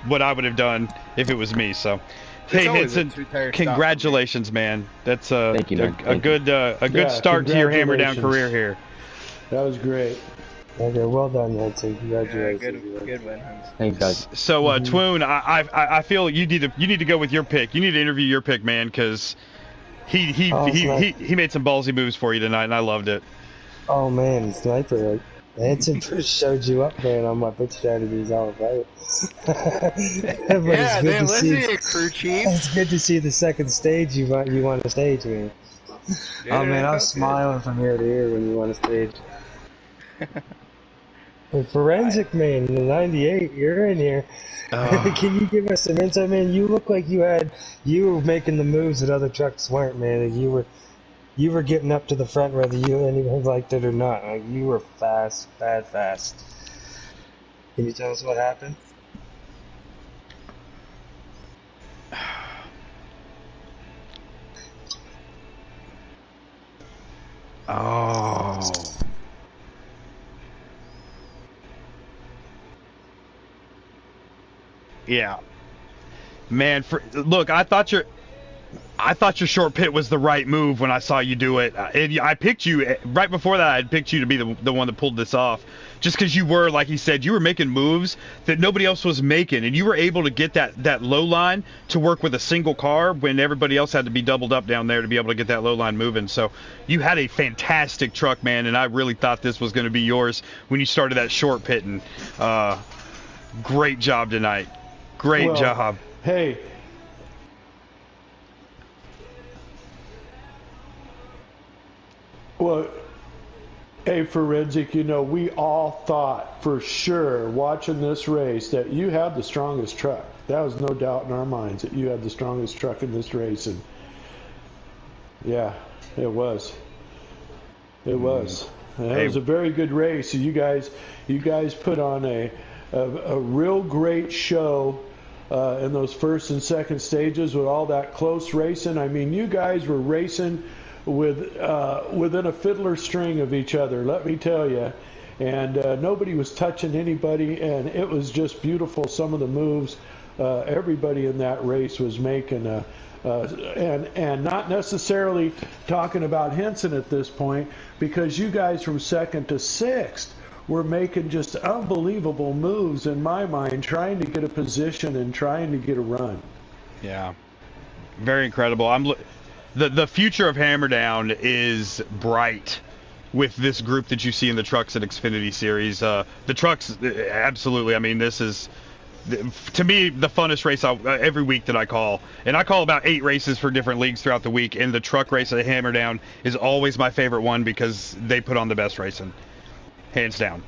what I would have done if it was me. So hey, Henson, congratulations, man. That's a good start to your Hammerdown career here. That was great. Okay, well done, Henson. Congratulations. Yeah, good win, Henson. Thanks, guys. So Twoon, I feel you need to go with your pick. You need to interview your pick, man, because Oh, it's nice. He made some ballsy moves for you tonight, and I loved it. Oh man, sniper! Like, Hanson showed you up, man, on my pitch strategies all right. Yeah, man, listen to you, crew chief. It's good to see the second stage you want to stage, man. Yeah, oh man, I was smiling from ear to ear when you won a stage. Forensic man, the 98, you're in here. Can you give us some insight, man? You look like you were making the moves that other trucks weren't, man. And you were getting up to the front whether anyone liked it or not. Like, you were fast. Can you tell us what happened? Oh. Yeah. Man, look, I thought your short pit was the right move when I saw you do it. I picked you right before that. I picked you to be the one that pulled this off, just because you were, like he said, you were making moves that nobody else was making, and you were able to get that low line to work with a single car when everybody else had to be doubled up down there to be able to get that low line moving. So you had a fantastic truck, man, and I really thought this was going to be yours when you started that short pitting. Great job tonight. Great job. Hey. Well, hey, Forensic, we all thought for sure watching this race that you had the strongest truck. That was no doubt in our minds that you had the strongest truck in this race. And yeah, it was. It was. And it was a very good race. You guys put on a real great show in those first and second stages with all that close racing. I mean, you guys were racing within a fiddler string of each other, let me tell you. And nobody was touching anybody, and it was just beautiful. Some of the moves everybody in that race was making, and not necessarily talking about Henson at this point, because you guys from second to sixth were making just unbelievable moves in my mind, trying to get a position and trying to get a run. Yeah, very incredible. The future of Hammerdown is bright with this group that you see in the trucks at Xfinity Series. The trucks, absolutely. I mean, this is, to me, the funnest race every week that I call. And I call about 8 races for different leagues throughout the week. And the truck race at Hammerdown is always my favorite one because they put on the best racing. Hands down.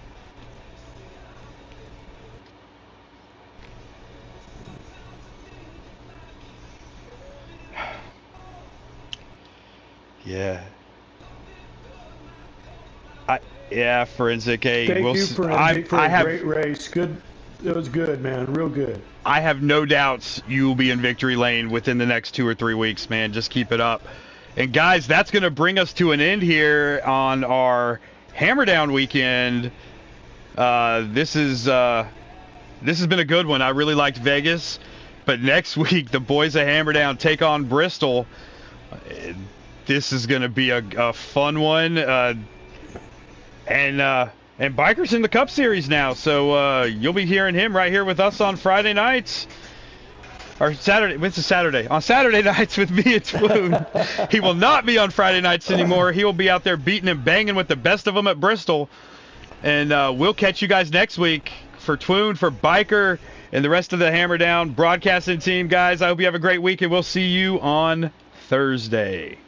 Yeah. Forensic. Hey, Thank you, Forensic, for a great race. Good. It was good, man. Real good. I have no doubts you will be in victory lane within the next 2 or 3 weeks, man. Just keep it up. And guys, that's going to bring us to an end here on our Hammerdown weekend. This has been a good one. I really liked Vegas, but next week the boys at Hammerdown take on Bristol. This is going to be a fun one, and Biker's in the Cup Series now, so you'll be hearing him right here with us on Friday nights. Or Saturday. When's the Saturday? On Saturday nights with me and Swoon. He will not be on Friday nights anymore. He will be out there beating and banging with the best of them at Bristol. And we'll catch you guys next week for Twoon, for Biker, and the rest of the Hammerdown broadcasting team, guys. I hope you have a great week, and we'll see you on Thursday.